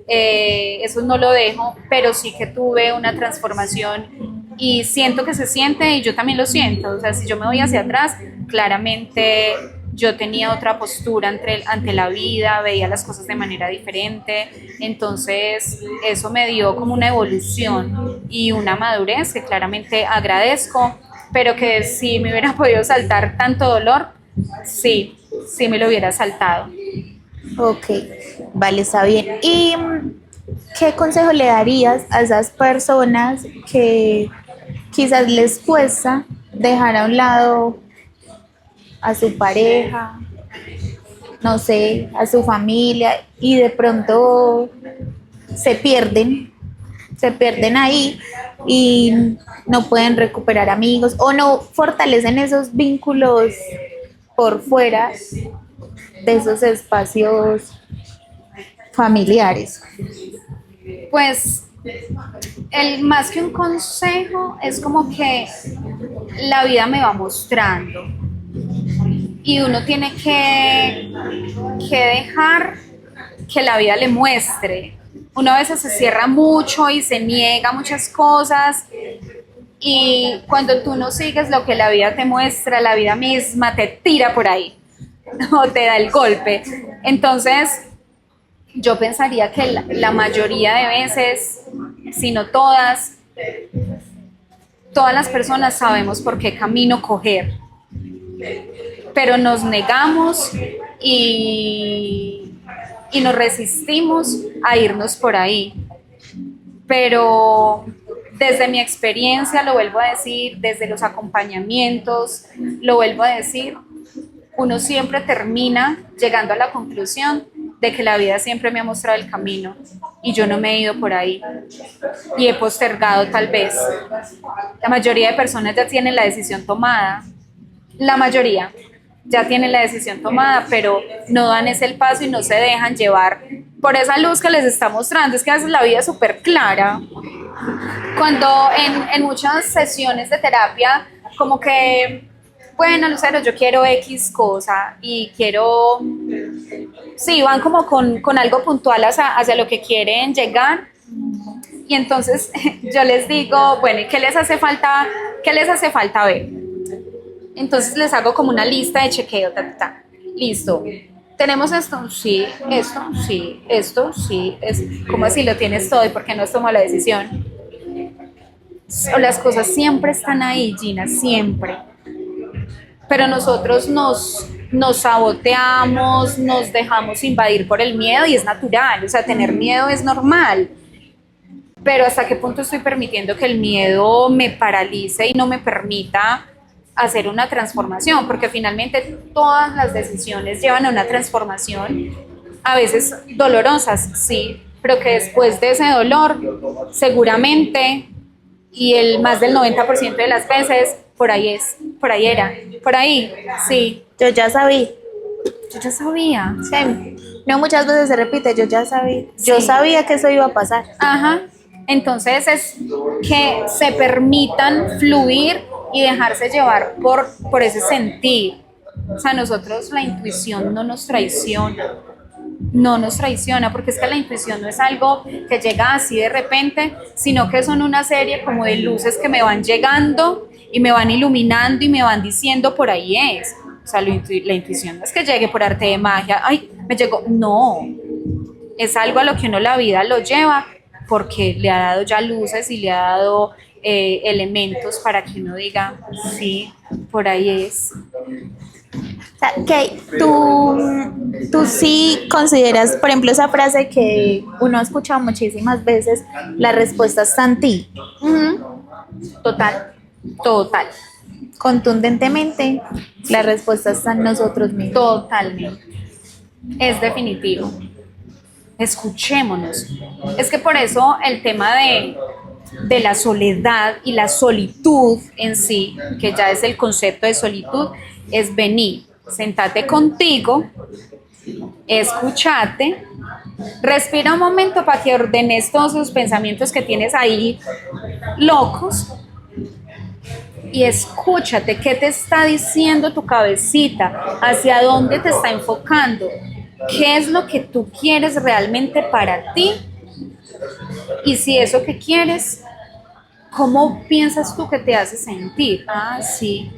eso no lo dejo, pero sí que tuve una transformación y siento que se siente y yo también lo siento. O sea, si yo me voy hacia atrás, claramente yo tenía otra postura ante la vida, veía las cosas de manera diferente, entonces eso me dio como una evolución y una madurez que claramente agradezco, pero que si me hubiera podido saltar tanto dolor, sí me lo hubiera saltado. Ok, vale, está bien. ¿Y qué consejo le darías a esas personas que quizás les cuesta dejar a un lado a su pareja, no sé, a su familia y de pronto se pierden se pierden ahí y no pueden recuperar amigos o no fortalecen esos vínculos por fuera de esos espacios familiares. Pues más que un consejo es como que la vida me va mostrando y uno tiene que dejar que la vida le muestre. Uno a veces se cierra mucho y se niega a muchas cosas y cuando tú no sigues lo que la vida te muestra, la vida misma te tira por ahí o te da el golpe. Entonces, yo pensaría que la mayoría de veces, si no todas las personas sabemos por qué camino coger, pero nos negamos y nos resistimos a irnos por ahí. Pero desde mi experiencia, lo vuelvo a decir, desde los acompañamientos, lo vuelvo a decir, uno siempre termina llegando a la conclusión de que la vida siempre me ha mostrado el camino y yo no me he ido por ahí y he postergado tal vez. La mayoría de personas ya tienen la decisión tomada, la mayoría ya tienen la decisión tomada, pero no dan ese paso y no se dejan llevar por esa luz que les está mostrando. Es que a veces la vida es súper clara. Cuando en muchas sesiones de terapia, como que, bueno, Lucero, yo quiero X cosa y quiero, sí, van como con algo puntual hacia lo que quieren llegar. Y entonces yo les digo, bueno, ¿y qué les hace falta? ¿Qué les hace falta ver? Entonces les hago como una lista de chequeo, listo. ¿Tenemos esto? Sí, esto, sí. ¿Cómo así lo tienes todo y por qué no has tomado la decisión? O las cosas siempre están ahí, Gina, siempre. Pero nosotros nos saboteamos, nos dejamos invadir por el miedo y es natural, o sea, tener miedo es normal. Pero ¿hasta qué punto estoy permitiendo que el miedo me paralice y no me permita hacer una transformación? Porque finalmente todas las decisiones llevan a una transformación, a veces dolorosas, sí, pero que después de ese dolor, seguramente, y el más del 90% de las veces, por ahí sí. Yo ya sabía. Yo ya sabía. Sí. No, muchas veces se repite, yo ya sabía. Yo Sí. sabía que eso iba a pasar. Ajá. Entonces es que se permitan fluir y dejarse llevar por ese sentir. O sea, nosotros la intuición no nos traiciona, porque es que la intuición no es algo que llega así de repente, sino que son una serie como de luces que me van llegando y me van iluminando y me van diciendo por ahí es. O sea, la intuición no es que llegue por arte de magia, ay, me llegó, no, es algo a lo que uno la vida lo lleva porque le ha dado ya luces y le ha dado elementos para que uno diga, sí, por ahí es. O sea, que tú sí consideras, por ejemplo, esa frase que uno ha escuchado muchísimas veces, la respuesta está en ti. Total. Contundentemente, la respuesta está en nosotros mismos. Totalmente. Es definitivo. Escuchémonos. Es que por eso el tema de la soledad y la solitud en sí, que ya es el concepto de solitud, es venir, sentate contigo, escúchate, respira un momento para que ordenes todos esos pensamientos que tienes ahí locos y escúchate qué te está diciendo tu cabecita, hacia dónde te está enfocando, qué es lo que tú quieres realmente para ti y si eso que quieres, ¿cómo piensas tú que te hace sentir? Ah, sí,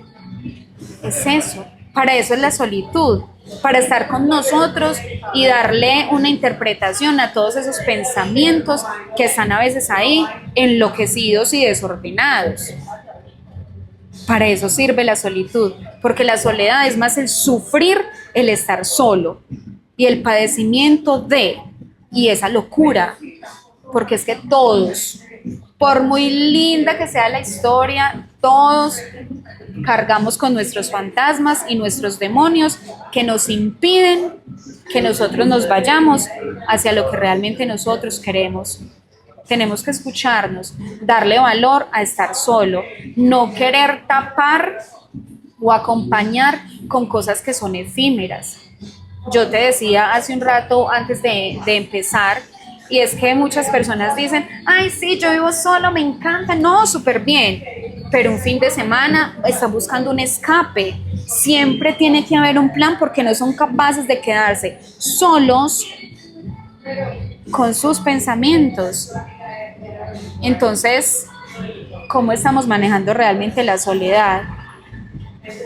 es eso. Para eso es la solitud, para estar con nosotros y darle una interpretación a todos esos pensamientos que están a veces ahí enloquecidos y desordenados. Para eso sirve la solitud, porque la soledad es más el sufrir, el estar solo y el padecimiento y esa locura, porque es que todos, por muy linda que sea la historia, todos cargamos con nuestros fantasmas y nuestros demonios que nos impiden que nosotros nos vayamos hacia lo que realmente nosotros queremos. tenemos que escucharnos, darle valor a estar solo, no querer tapar o acompañar con cosas que son efímeras. Yo te decía hace un rato antes de empezar, y es que muchas personas dicen, ay, sí, yo vivo solo, me encanta, no, súper bien, pero un fin de semana están buscando un escape. Siempre tiene que haber un plan porque no son capaces de quedarse solos con sus pensamientos. Entonces, ¿cómo estamos manejando realmente la soledad?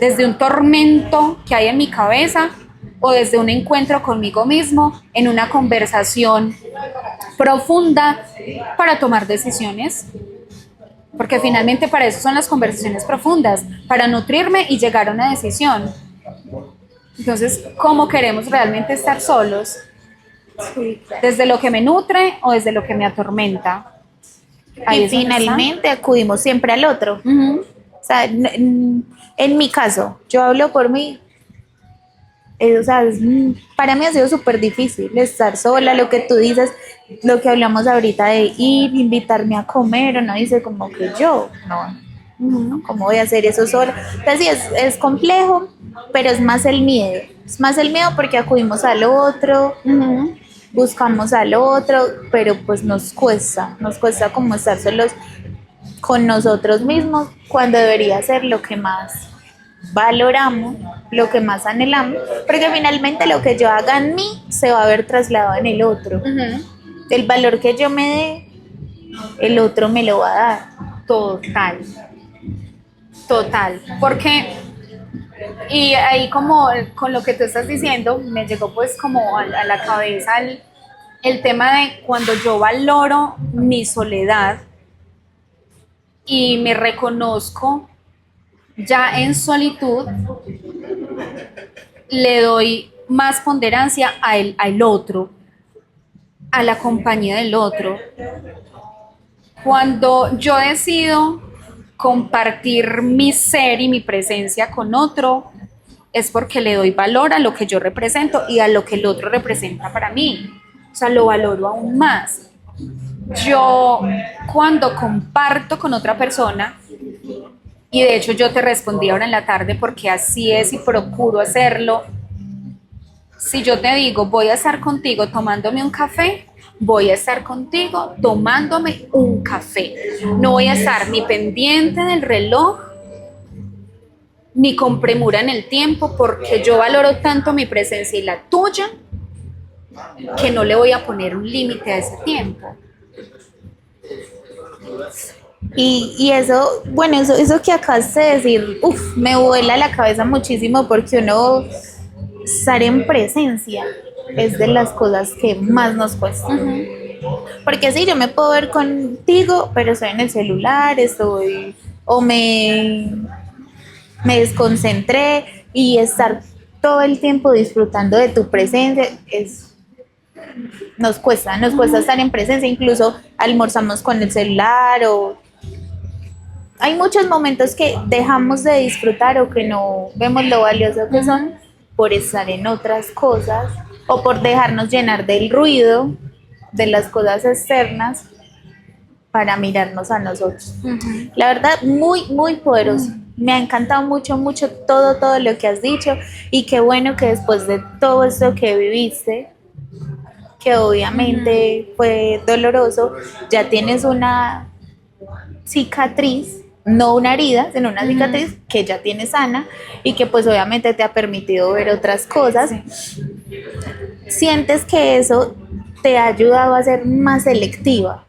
¿Desde un tormento que hay en mi cabeza o desde un encuentro conmigo mismo en una conversación profunda para tomar decisiones? Porque finalmente para eso son las conversaciones profundas, para nutrirme y llegar a una decisión. Entonces, ¿cómo queremos realmente estar solos? ¿Desde lo que me nutre o desde lo que me atormenta? Ahí Y es donde está. finalmente acudimos siempre al otro. Ujú. O sea, en mi caso, yo hablo por mí. O sea, para mí ha sido súper difícil estar sola, lo que tú dices, lo que hablamos ahorita de ir, invitarme a comer, o no dice como que yo, no, ¿cómo voy a hacer eso sola? Entonces sí, es complejo, pero es más el miedo. Es más el miedo porque acudimos al otro, buscamos al otro, pero pues nos cuesta como estar solos con nosotros mismos cuando debería ser lo que más valoramos, lo que más anhelamos, porque finalmente lo que yo haga en mí se va a ver trasladado en el otro. El valor que yo me dé, el otro me lo va a dar. Total, porque, y ahí como con lo que tú estás diciendo, me llegó pues como a la cabeza el tema de cuando yo valoro mi soledad y me reconozco ya en solitud, le doy más ponderancia al otro, a la compañía del otro. Cuando yo decido compartir mi ser y mi presencia con otro, es porque le doy valor a lo que yo represento y a lo que el otro representa para mí. O sea, lo valoro aún más. Yo cuando comparto con otra persona, y de hecho yo te respondí ahora en la tarde porque así es y procuro hacerlo, si yo te digo voy a estar contigo tomándome un café, voy a estar contigo tomándome un café. No voy a estar ni pendiente del reloj, ni con premura en el tiempo, porque yo valoro tanto mi presencia y la tuya, que no le voy a poner un límite a ese tiempo. Y eso, bueno, eso que acabas de decir, me vuela la cabeza muchísimo porque uno estar en presencia es de las cosas que más nos cuesta. Porque sí, yo me puedo ver contigo, pero estoy en el celular, o me desconcentré, y estar todo el tiempo disfrutando de tu presencia nos cuesta estar en presencia. Incluso almorzamos con el celular, o hay muchos momentos que dejamos de disfrutar o que no vemos lo valioso que son por estar en otras cosas o por dejarnos llenar del ruido de las cosas externas para mirarnos a nosotros. La verdad, muy, muy poderoso. Me ha encantado mucho, mucho todo lo que has dicho, y qué bueno que después de todo esto que viviste, que obviamente fue doloroso, ya tienes una cicatriz, no una herida, sino una cicatriz que ya tienes sana y que pues obviamente te ha permitido ver otras cosas. ¿Sientes que eso te ha ayudado a ser más selectiva?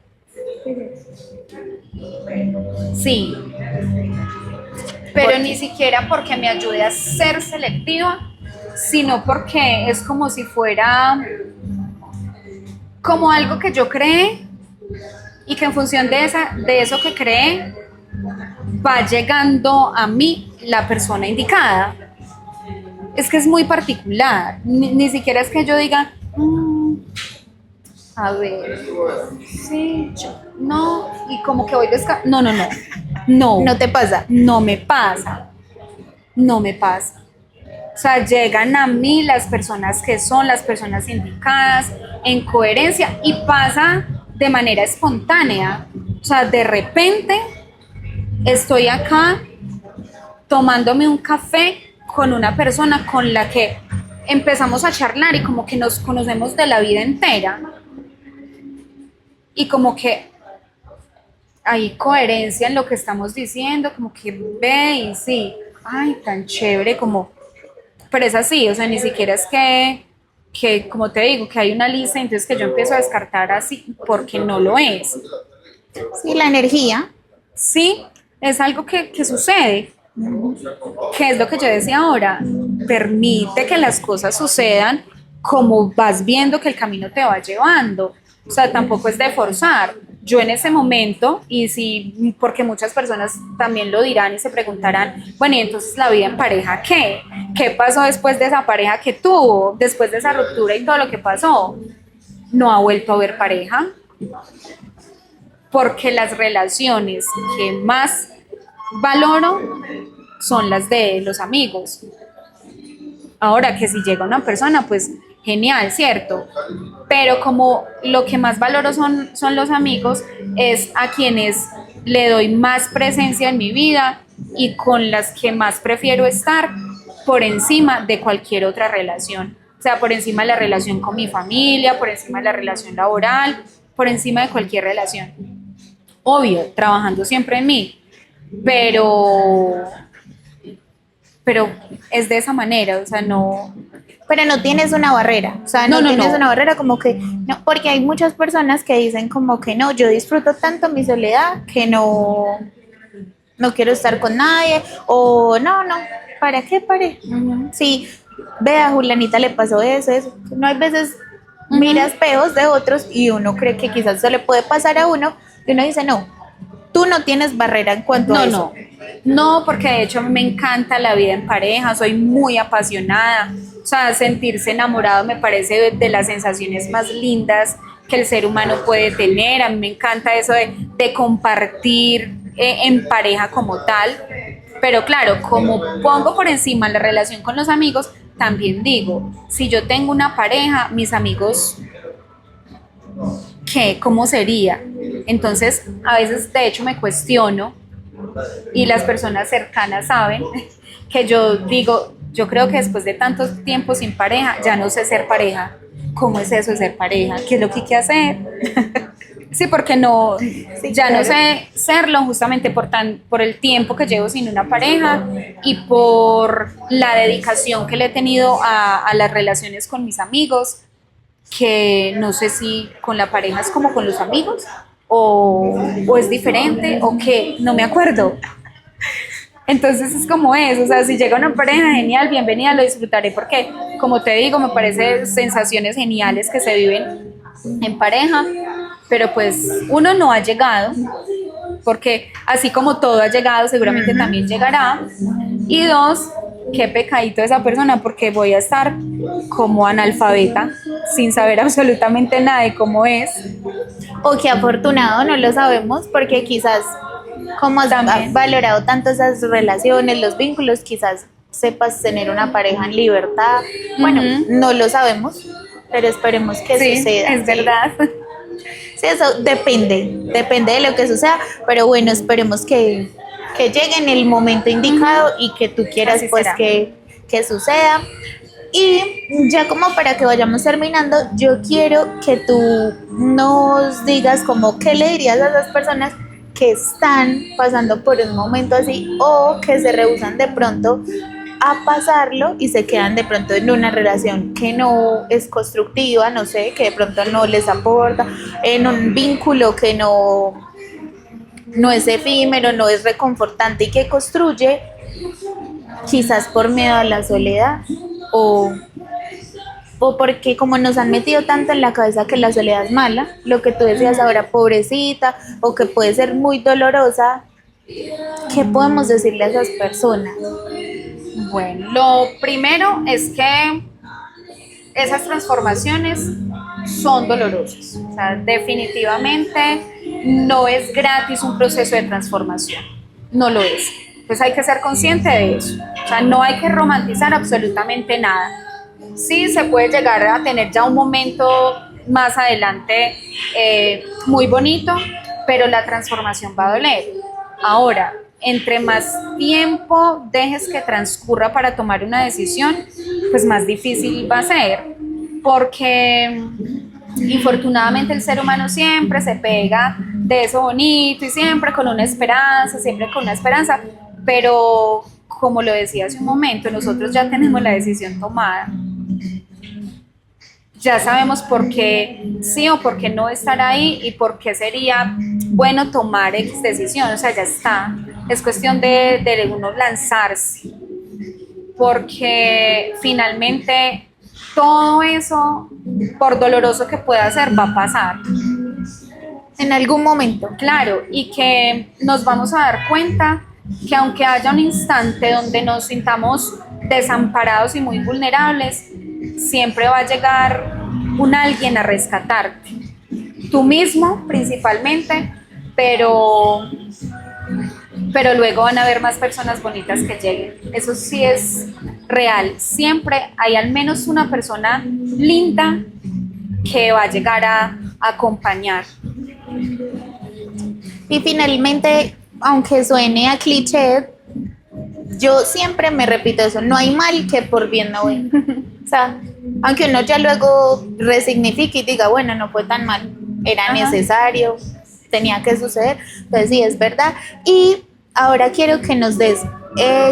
Sí, pero ni siquiera porque me ayude a ser selectiva, sino porque es como si fuera como algo que yo creé y que en función de eso que creé va llegando a mí la persona indicada. Es que es muy particular, ni siquiera es que yo diga, a ver, sí, no, y como que voy ¿No te pasa? No me pasa. O sea, llegan a mí las personas que son las personas indicadas en coherencia, y pasa de manera espontánea. O sea, de repente estoy acá tomándome un café con una persona con la que empezamos a charlar y como que nos conocemos de la vida entera. Y como que hay coherencia en lo que estamos diciendo, como que ve y sí, ay, tan chévere, como, pero es así, o sea, ni siquiera es que como te digo, que hay una lista, entonces que yo empiezo a descartar así, porque no lo es. Sí, la energía. Sí, es algo que sucede, que es lo que yo decía ahora, permite que las cosas sucedan como vas viendo que el camino te va llevando, o sea, tampoco es de forzar. Yo en ese momento, y sí, porque muchas personas también lo dirán y se preguntarán, bueno, y entonces la vida en pareja, ¿qué? ¿Qué pasó después de esa pareja que tuvo? Después de esa ruptura y todo lo que pasó, no ha vuelto a ver pareja, porque las relaciones que más valoro son las de los amigos. Ahora que si llega una persona, pues genial, ¿cierto? Pero como lo que más valoro son los amigos, es a quienes le doy más presencia en mi vida y con las que más prefiero estar por encima de cualquier otra relación. O sea, por encima de la relación con mi familia, por encima de la relación laboral, por encima de cualquier relación. Obvio, trabajando siempre en mí, pero es de esa manera, o sea, no. Pero no tienes una barrera, o sea, no tienes una barrera como que, no, porque hay muchas personas que dicen como que no, yo disfruto tanto mi soledad que no quiero estar con nadie, o no, ¿para qué paré? Sí, ve a Julianita le pasó eso, no hay veces miras peos de otros y uno cree que quizás eso le puede pasar a uno, y uno dice, no, tú no tienes barrera en cuanto a eso. No, porque de hecho a mí me encanta la vida en pareja, soy muy apasionada, o sea, sentirse enamorado me parece de las sensaciones más lindas que el ser humano puede tener. A mí me encanta eso de compartir en pareja como tal, pero claro, como pongo por encima la relación con los amigos, también digo, si yo tengo una pareja, mis amigos, ¿qué? ¿Cómo sería? Entonces, a veces de hecho me cuestiono, y las personas cercanas saben que yo digo, yo creo que después de tanto tiempo sin pareja, ya no sé ser pareja. ¿Cómo es eso de ser pareja? ¿Qué es lo que hay que hacer? Sí, porque no, Sí, ya claro. no sé serlo justamente por el tiempo que llevo sin una pareja y por la dedicación que le he tenido a las relaciones con mis amigos, que no sé si con la pareja es como con los amigos o es diferente o qué, no me acuerdo. Entonces es como es, o sea, si llega una pareja, genial, bienvenida, lo disfrutaré porque, como te digo, me parece sensaciones geniales que se viven en pareja, pero pues uno no ha llegado, porque así como todo ha llegado, seguramente también llegará. Y dos, qué pecadito esa persona, porque voy a estar como analfabeta, sin saber absolutamente nada de cómo es. O qué afortunado, no lo sabemos, porque quizás como has También. valorado tanto esas relaciones, los vínculos, quizás sepas tener una pareja en libertad. Bueno, no lo sabemos, pero esperemos que Sí, suceda. es verdad. Sí, eso depende de lo que suceda, pero bueno, esperemos que llegue en el momento indicado y que tú quieras Así pues será. que suceda. Y ya como para que vayamos terminando, yo quiero que tú nos digas como qué le dirías a esas personas que están pasando por un momento así o que se rehúsan de pronto a pasarlo y se quedan de pronto en una relación que no es constructiva, no sé, que de pronto no les aporta, en un vínculo que no es efímero, no es reconfortante y que construye quizás por miedo a la soledad o, o porque como nos han metido tanto en la cabeza que la soledad es mala, lo que tú decías ahora, pobrecita, o que puede ser muy dolorosa, ¿qué podemos decirle a esas personas? Bueno, lo primero es que esas transformaciones son dolorosas. O sea, definitivamente no es gratis un proceso de transformación. No lo es. Pues hay que ser consciente de eso. O sea, no hay que romantizar absolutamente nada. Sí, se puede llegar a tener ya un momento más adelante muy bonito, pero la transformación va a doler. Ahora, entre más tiempo dejes que transcurra para tomar una decisión, pues más difícil va a ser, porque infortunadamente el ser humano siempre se pega de eso bonito y siempre con una esperanza, pero como lo decía hace un momento, nosotros ya tenemos la decisión tomada. Ya sabemos por qué sí o por qué no estar ahí y por qué sería bueno tomar X decisión, o sea, ya está. Es cuestión de uno lanzarse, porque finalmente todo eso, por doloroso que pueda ser, va a pasar. En algún momento. Claro, y que nos vamos a dar cuenta que aunque haya un instante donde nos sintamos desamparados y muy vulnerables, siempre va a llegar un alguien a rescatarte. Tú mismo principalmente, pero luego van a haber más personas bonitas que lleguen. Eso sí es real. Siempre hay al menos una persona linda que va a llegar a acompañar. Y finalmente, aunque suene a cliché, yo siempre me repito eso, no hay mal que por bien no venga. O sea, aunque uno ya luego resignifique y diga, bueno, no fue tan mal, era necesario, tenía que suceder, entonces sí, es verdad. Y ahora quiero que nos des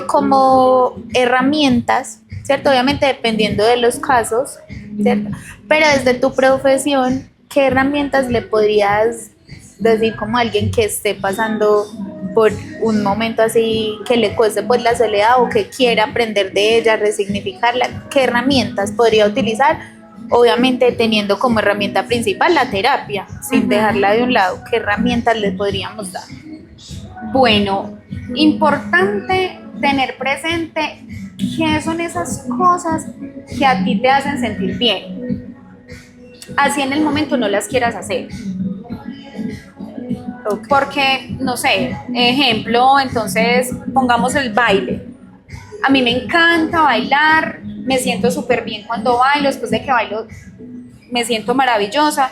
como herramientas, ¿cierto? Obviamente dependiendo de los casos, ¿cierto? Pero desde tu profesión, ¿qué herramientas le podrías decir como a alguien que esté pasando por un momento así, que le cueste por la soledad o que quiera aprender de ella, resignificarla? ¿Qué herramientas podría utilizar? Obviamente teniendo como herramienta principal la terapia, sin dejarla de un lado. ¿Qué herramientas le podríamos dar? Bueno, importante tener presente qué son esas cosas que a ti te hacen sentir bien. Así en el momento no las quieras hacer. Okay. Porque, no sé, ejemplo, entonces pongamos el baile. A mí me encanta bailar, me siento súper bien cuando bailo, después de que bailo me siento maravillosa,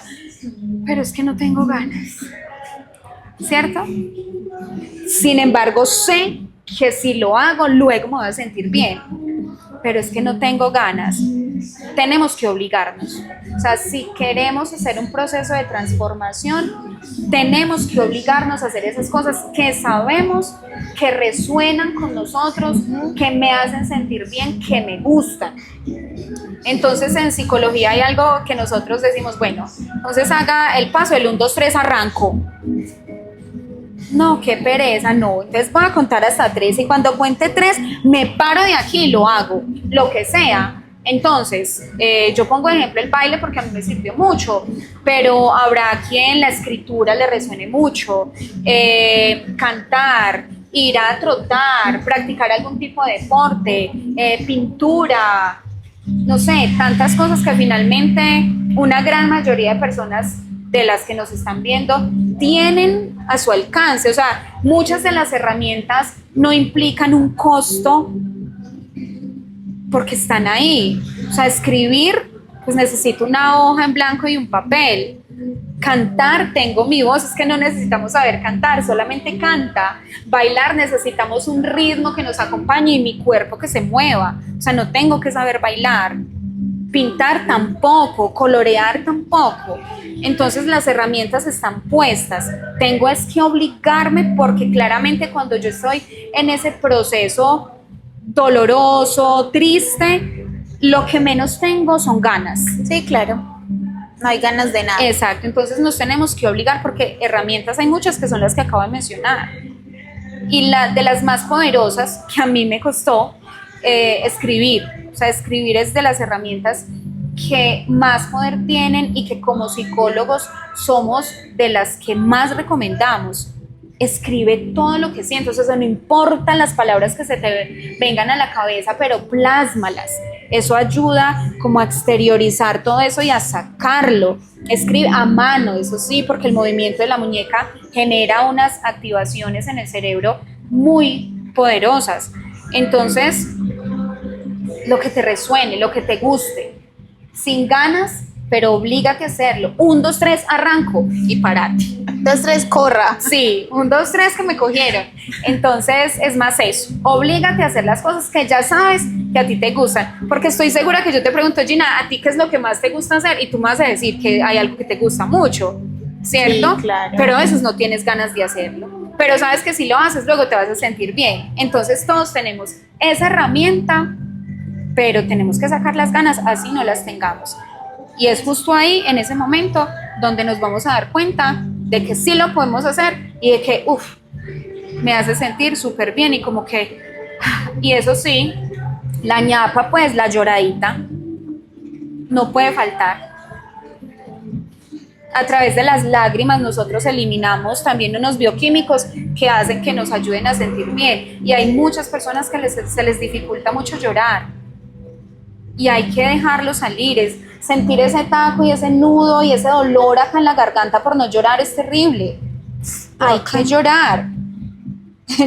pero es que no tengo ganas, ¿cierto? Sin embargo, sé que si lo hago, luego me voy a sentir bien, pero es que no tengo ganas. Tenemos que obligarnos. O sea, si queremos hacer un proceso de transformación, tenemos que obligarnos a hacer esas cosas que sabemos que resuenan con nosotros, que me hacen sentir bien, que me gustan. Entonces en psicología hay algo que nosotros decimos, bueno, entonces haga el paso del 1, 2, 3, arranco. No, qué pereza, no. Entonces voy a contar hasta 3 y cuando cuente 3 me paro de aquí y lo hago, lo que sea. Entonces, yo pongo de ejemplo el baile porque a mí me sirvió mucho, pero habrá quien la escritura le resuene mucho, cantar, ir a trotar, practicar algún tipo de deporte, pintura, no sé, tantas cosas que finalmente una gran mayoría de personas de las que nos están viendo tienen a su alcance. O sea, muchas de las herramientas no implican un costo porque están ahí. O sea, escribir, pues necesito una hoja en blanco y un papel. Cantar, tengo mi voz, es que no necesitamos saber cantar, solamente canta. Bailar, necesitamos un ritmo que nos acompañe y mi cuerpo que se mueva. O sea, no tengo que saber bailar. Pintar tampoco, colorear tampoco. Entonces las herramientas están puestas. Tengo es que obligarme porque claramente cuando yo estoy en ese proceso doloroso, triste, lo que menos tengo son ganas. Sí, claro. No hay ganas de nada. Exacto, entonces nos tenemos que obligar porque herramientas hay muchas que son las que acabo de mencionar. Y de las más poderosas que a mí me costó escribir. O sea, escribir es de las herramientas que más poder tienen y que como psicólogos somos de las que más recomendamos. Escribe todo lo que sientes, o sea, no importan las palabras que se te vengan a la cabeza, pero plásmalas. Eso ayuda como a exteriorizar todo eso y a sacarlo. Escribe a mano, eso sí, porque el movimiento de la muñeca genera unas activaciones en el cerebro muy poderosas. Entonces, lo que te resuene, lo que te guste, sin ganas, pero oblígate a hacerlo. 1, 2, 3, arranco y parate. 2, 3, corra. Sí, 1, 2, 3 que me cogieron. Entonces es más eso, oblígate a hacer las cosas que ya sabes que a ti te gustan, porque estoy segura que yo te pregunto, Gina, ¿a ti qué es lo que más te gusta hacer? Y tú me vas a decir que hay algo que te gusta mucho, ¿cierto? Sí, claro. Pero a veces no tienes ganas de hacerlo, pero sabes que si lo haces luego te vas a sentir bien. Entonces todos tenemos esa herramienta, pero tenemos que sacar las ganas así no las tengamos. Y es justo ahí, en ese momento, donde nos vamos a dar cuenta de que sí lo podemos hacer y de que, me hace sentir súper bien y como que, y eso sí, la ñapa, pues la lloradita, no puede faltar. A través de las lágrimas nosotros eliminamos también unos bioquímicos que hacen que nos ayuden a sentir bien. Y hay muchas personas que se les dificulta mucho llorar. Y hay que dejarlo salir, sentir ese taco y ese nudo y ese dolor acá en la garganta por no llorar es terrible. Hay que llorar.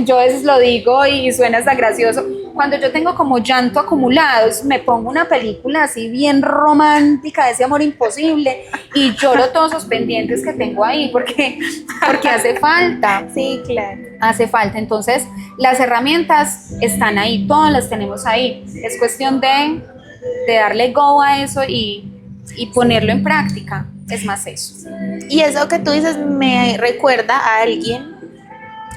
Yo a veces lo digo y suena hasta gracioso. Cuando yo tengo como llanto acumulado, me pongo una película así bien romántica de ese amor imposible y lloro todos los pendientes que tengo ahí porque hace falta. Sí, claro. Hace falta. Entonces, las herramientas están ahí, todas las tenemos ahí. Es cuestión de darle go a eso y ponerlo en práctica. Es más eso. Y eso que tú dices me recuerda a alguien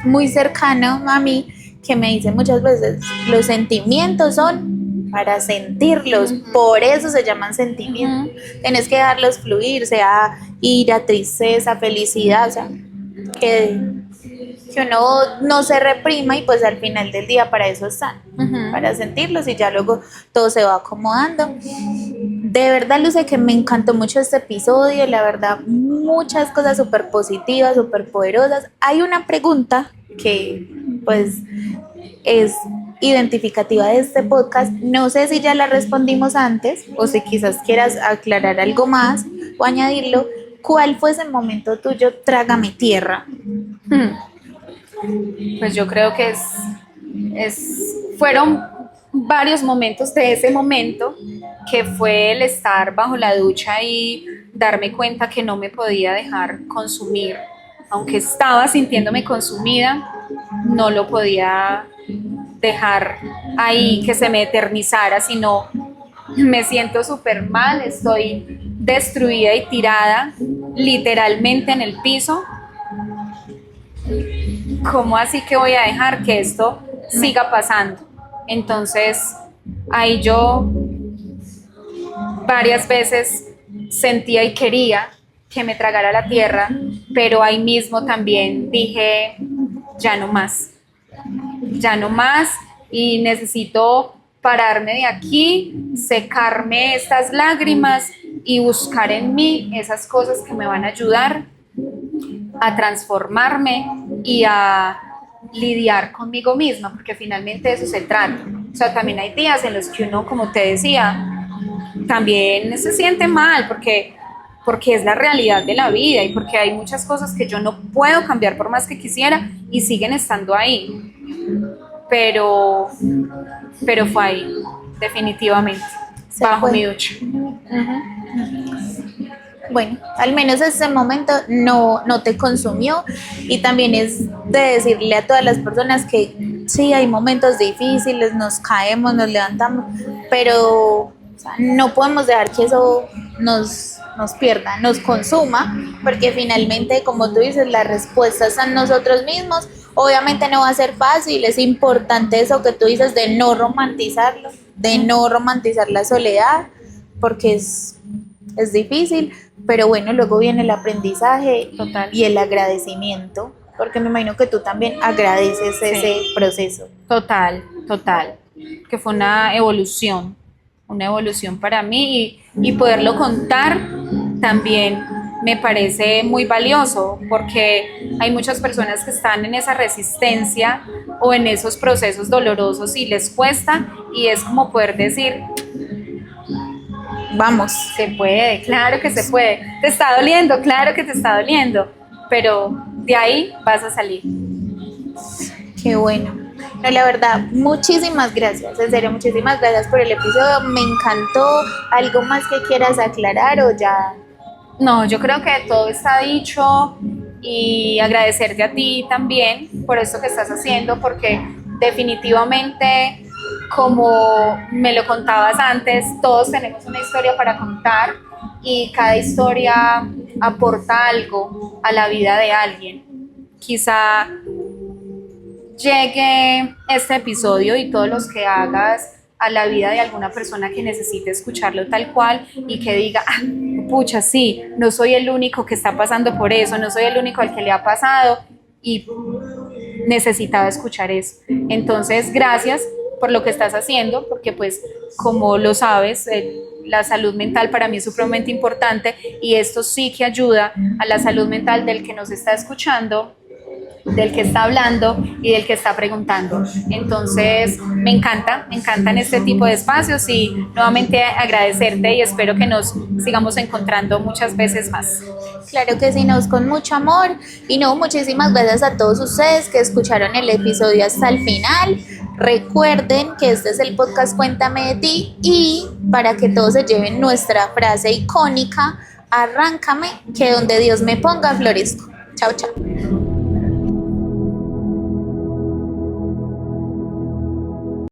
muy cercano a mí que me dice muchas veces, los sentimientos son para sentirlos, por eso se llaman sentimientos. Tienes que dejarlos fluir, sea ira, tristeza, felicidad, o sea, que uno no se reprima y pues al final del día para eso están, para sentirlos y ya luego todo se va acomodando. De verdad, Luce, que me encantó mucho este episodio, la verdad, muchas cosas súper positivas, súper poderosas. Hay una pregunta que pues es identificativa de este podcast, no sé si ya la respondimos antes o si quizás quieras aclarar algo más o añadirlo. ¿Cuál fue ese momento tuyo, trágame tierra? Pues yo creo que fueron varios momentos de ese momento, que fue el estar bajo la ducha y darme cuenta que no me podía dejar consumir, aunque estaba sintiéndome consumida, no lo podía dejar ahí que se me eternizara, sino me siento súper mal, estoy destruida y tirada literalmente en el piso. ¿Cómo así que voy a dejar que esto siga pasando? Entonces ahí yo varias veces sentía y quería que me tragara la tierra, pero ahí mismo también dije, ya no más y necesito pararme de aquí, secarme estas lágrimas y buscar en mí esas cosas que me van a ayudar a transformarme y a lidiar conmigo misma, porque finalmente de eso se trata. O sea, también hay días en los que uno, como te decía, también se siente mal porque es la realidad de la vida y porque hay muchas cosas que yo no puedo cambiar por más que quisiera y siguen estando ahí. Pero fue ahí, definitivamente, bajo mi ducha. Bueno, al menos ese momento no te consumió, y también es de decirle a todas las personas que sí, hay momentos difíciles, nos caemos, nos levantamos, pero o sea, no podemos dejar que eso nos pierda, nos consuma, porque finalmente, como tú dices, la respuesta está en nosotros mismos. Obviamente no va a ser fácil, es importante eso que tú dices de no romantizarlo, de no romantizar la soledad, porque es difícil, pero bueno, luego viene el aprendizaje. Total. Y el agradecimiento, porque me imagino que tú también agradeces ese proceso. Total, que fue una evolución para mí y poderlo contar también me parece muy valioso, porque hay muchas personas que están en esa resistencia o en esos procesos dolorosos y les cuesta, y es como poder decir, vamos, se puede, claro que se puede, te está doliendo, claro que te está doliendo, pero de ahí vas a salir. Qué bueno. No, la verdad, muchísimas gracias, en serio, muchísimas gracias por el episodio, me encantó. ¿Algo más que quieras aclarar o ya? No, yo creo que todo está dicho y agradecerte a ti también por esto que estás haciendo, porque definitivamente, como me lo contabas antes, todos tenemos una historia para contar y cada historia aporta algo a la vida de alguien. Quizá llegue este episodio y todos los que hagas a la vida de alguna persona que necesite escucharlo tal cual y que diga, ah, pucha, sí, no soy el único que está pasando por eso, no soy el único al que le ha pasado y necesitaba escuchar eso. Entonces, gracias por lo que estás haciendo, porque pues como lo sabes, la salud mental para mí es supremamente importante y esto sí que ayuda a la salud mental del que nos está escuchando, del que está hablando y del que está preguntando. Entonces, me encantan este tipo de espacios y nuevamente agradecerte y espero que nos sigamos encontrando muchas veces más. Claro que sí, nos con mucho amor y no, muchísimas gracias a todos ustedes que escucharon el episodio hasta el final. Recuerden que este es el podcast Cuéntame de ti y para que todos se lleven nuestra frase icónica, arráncame, que donde Dios me ponga florezco. Chao, chao.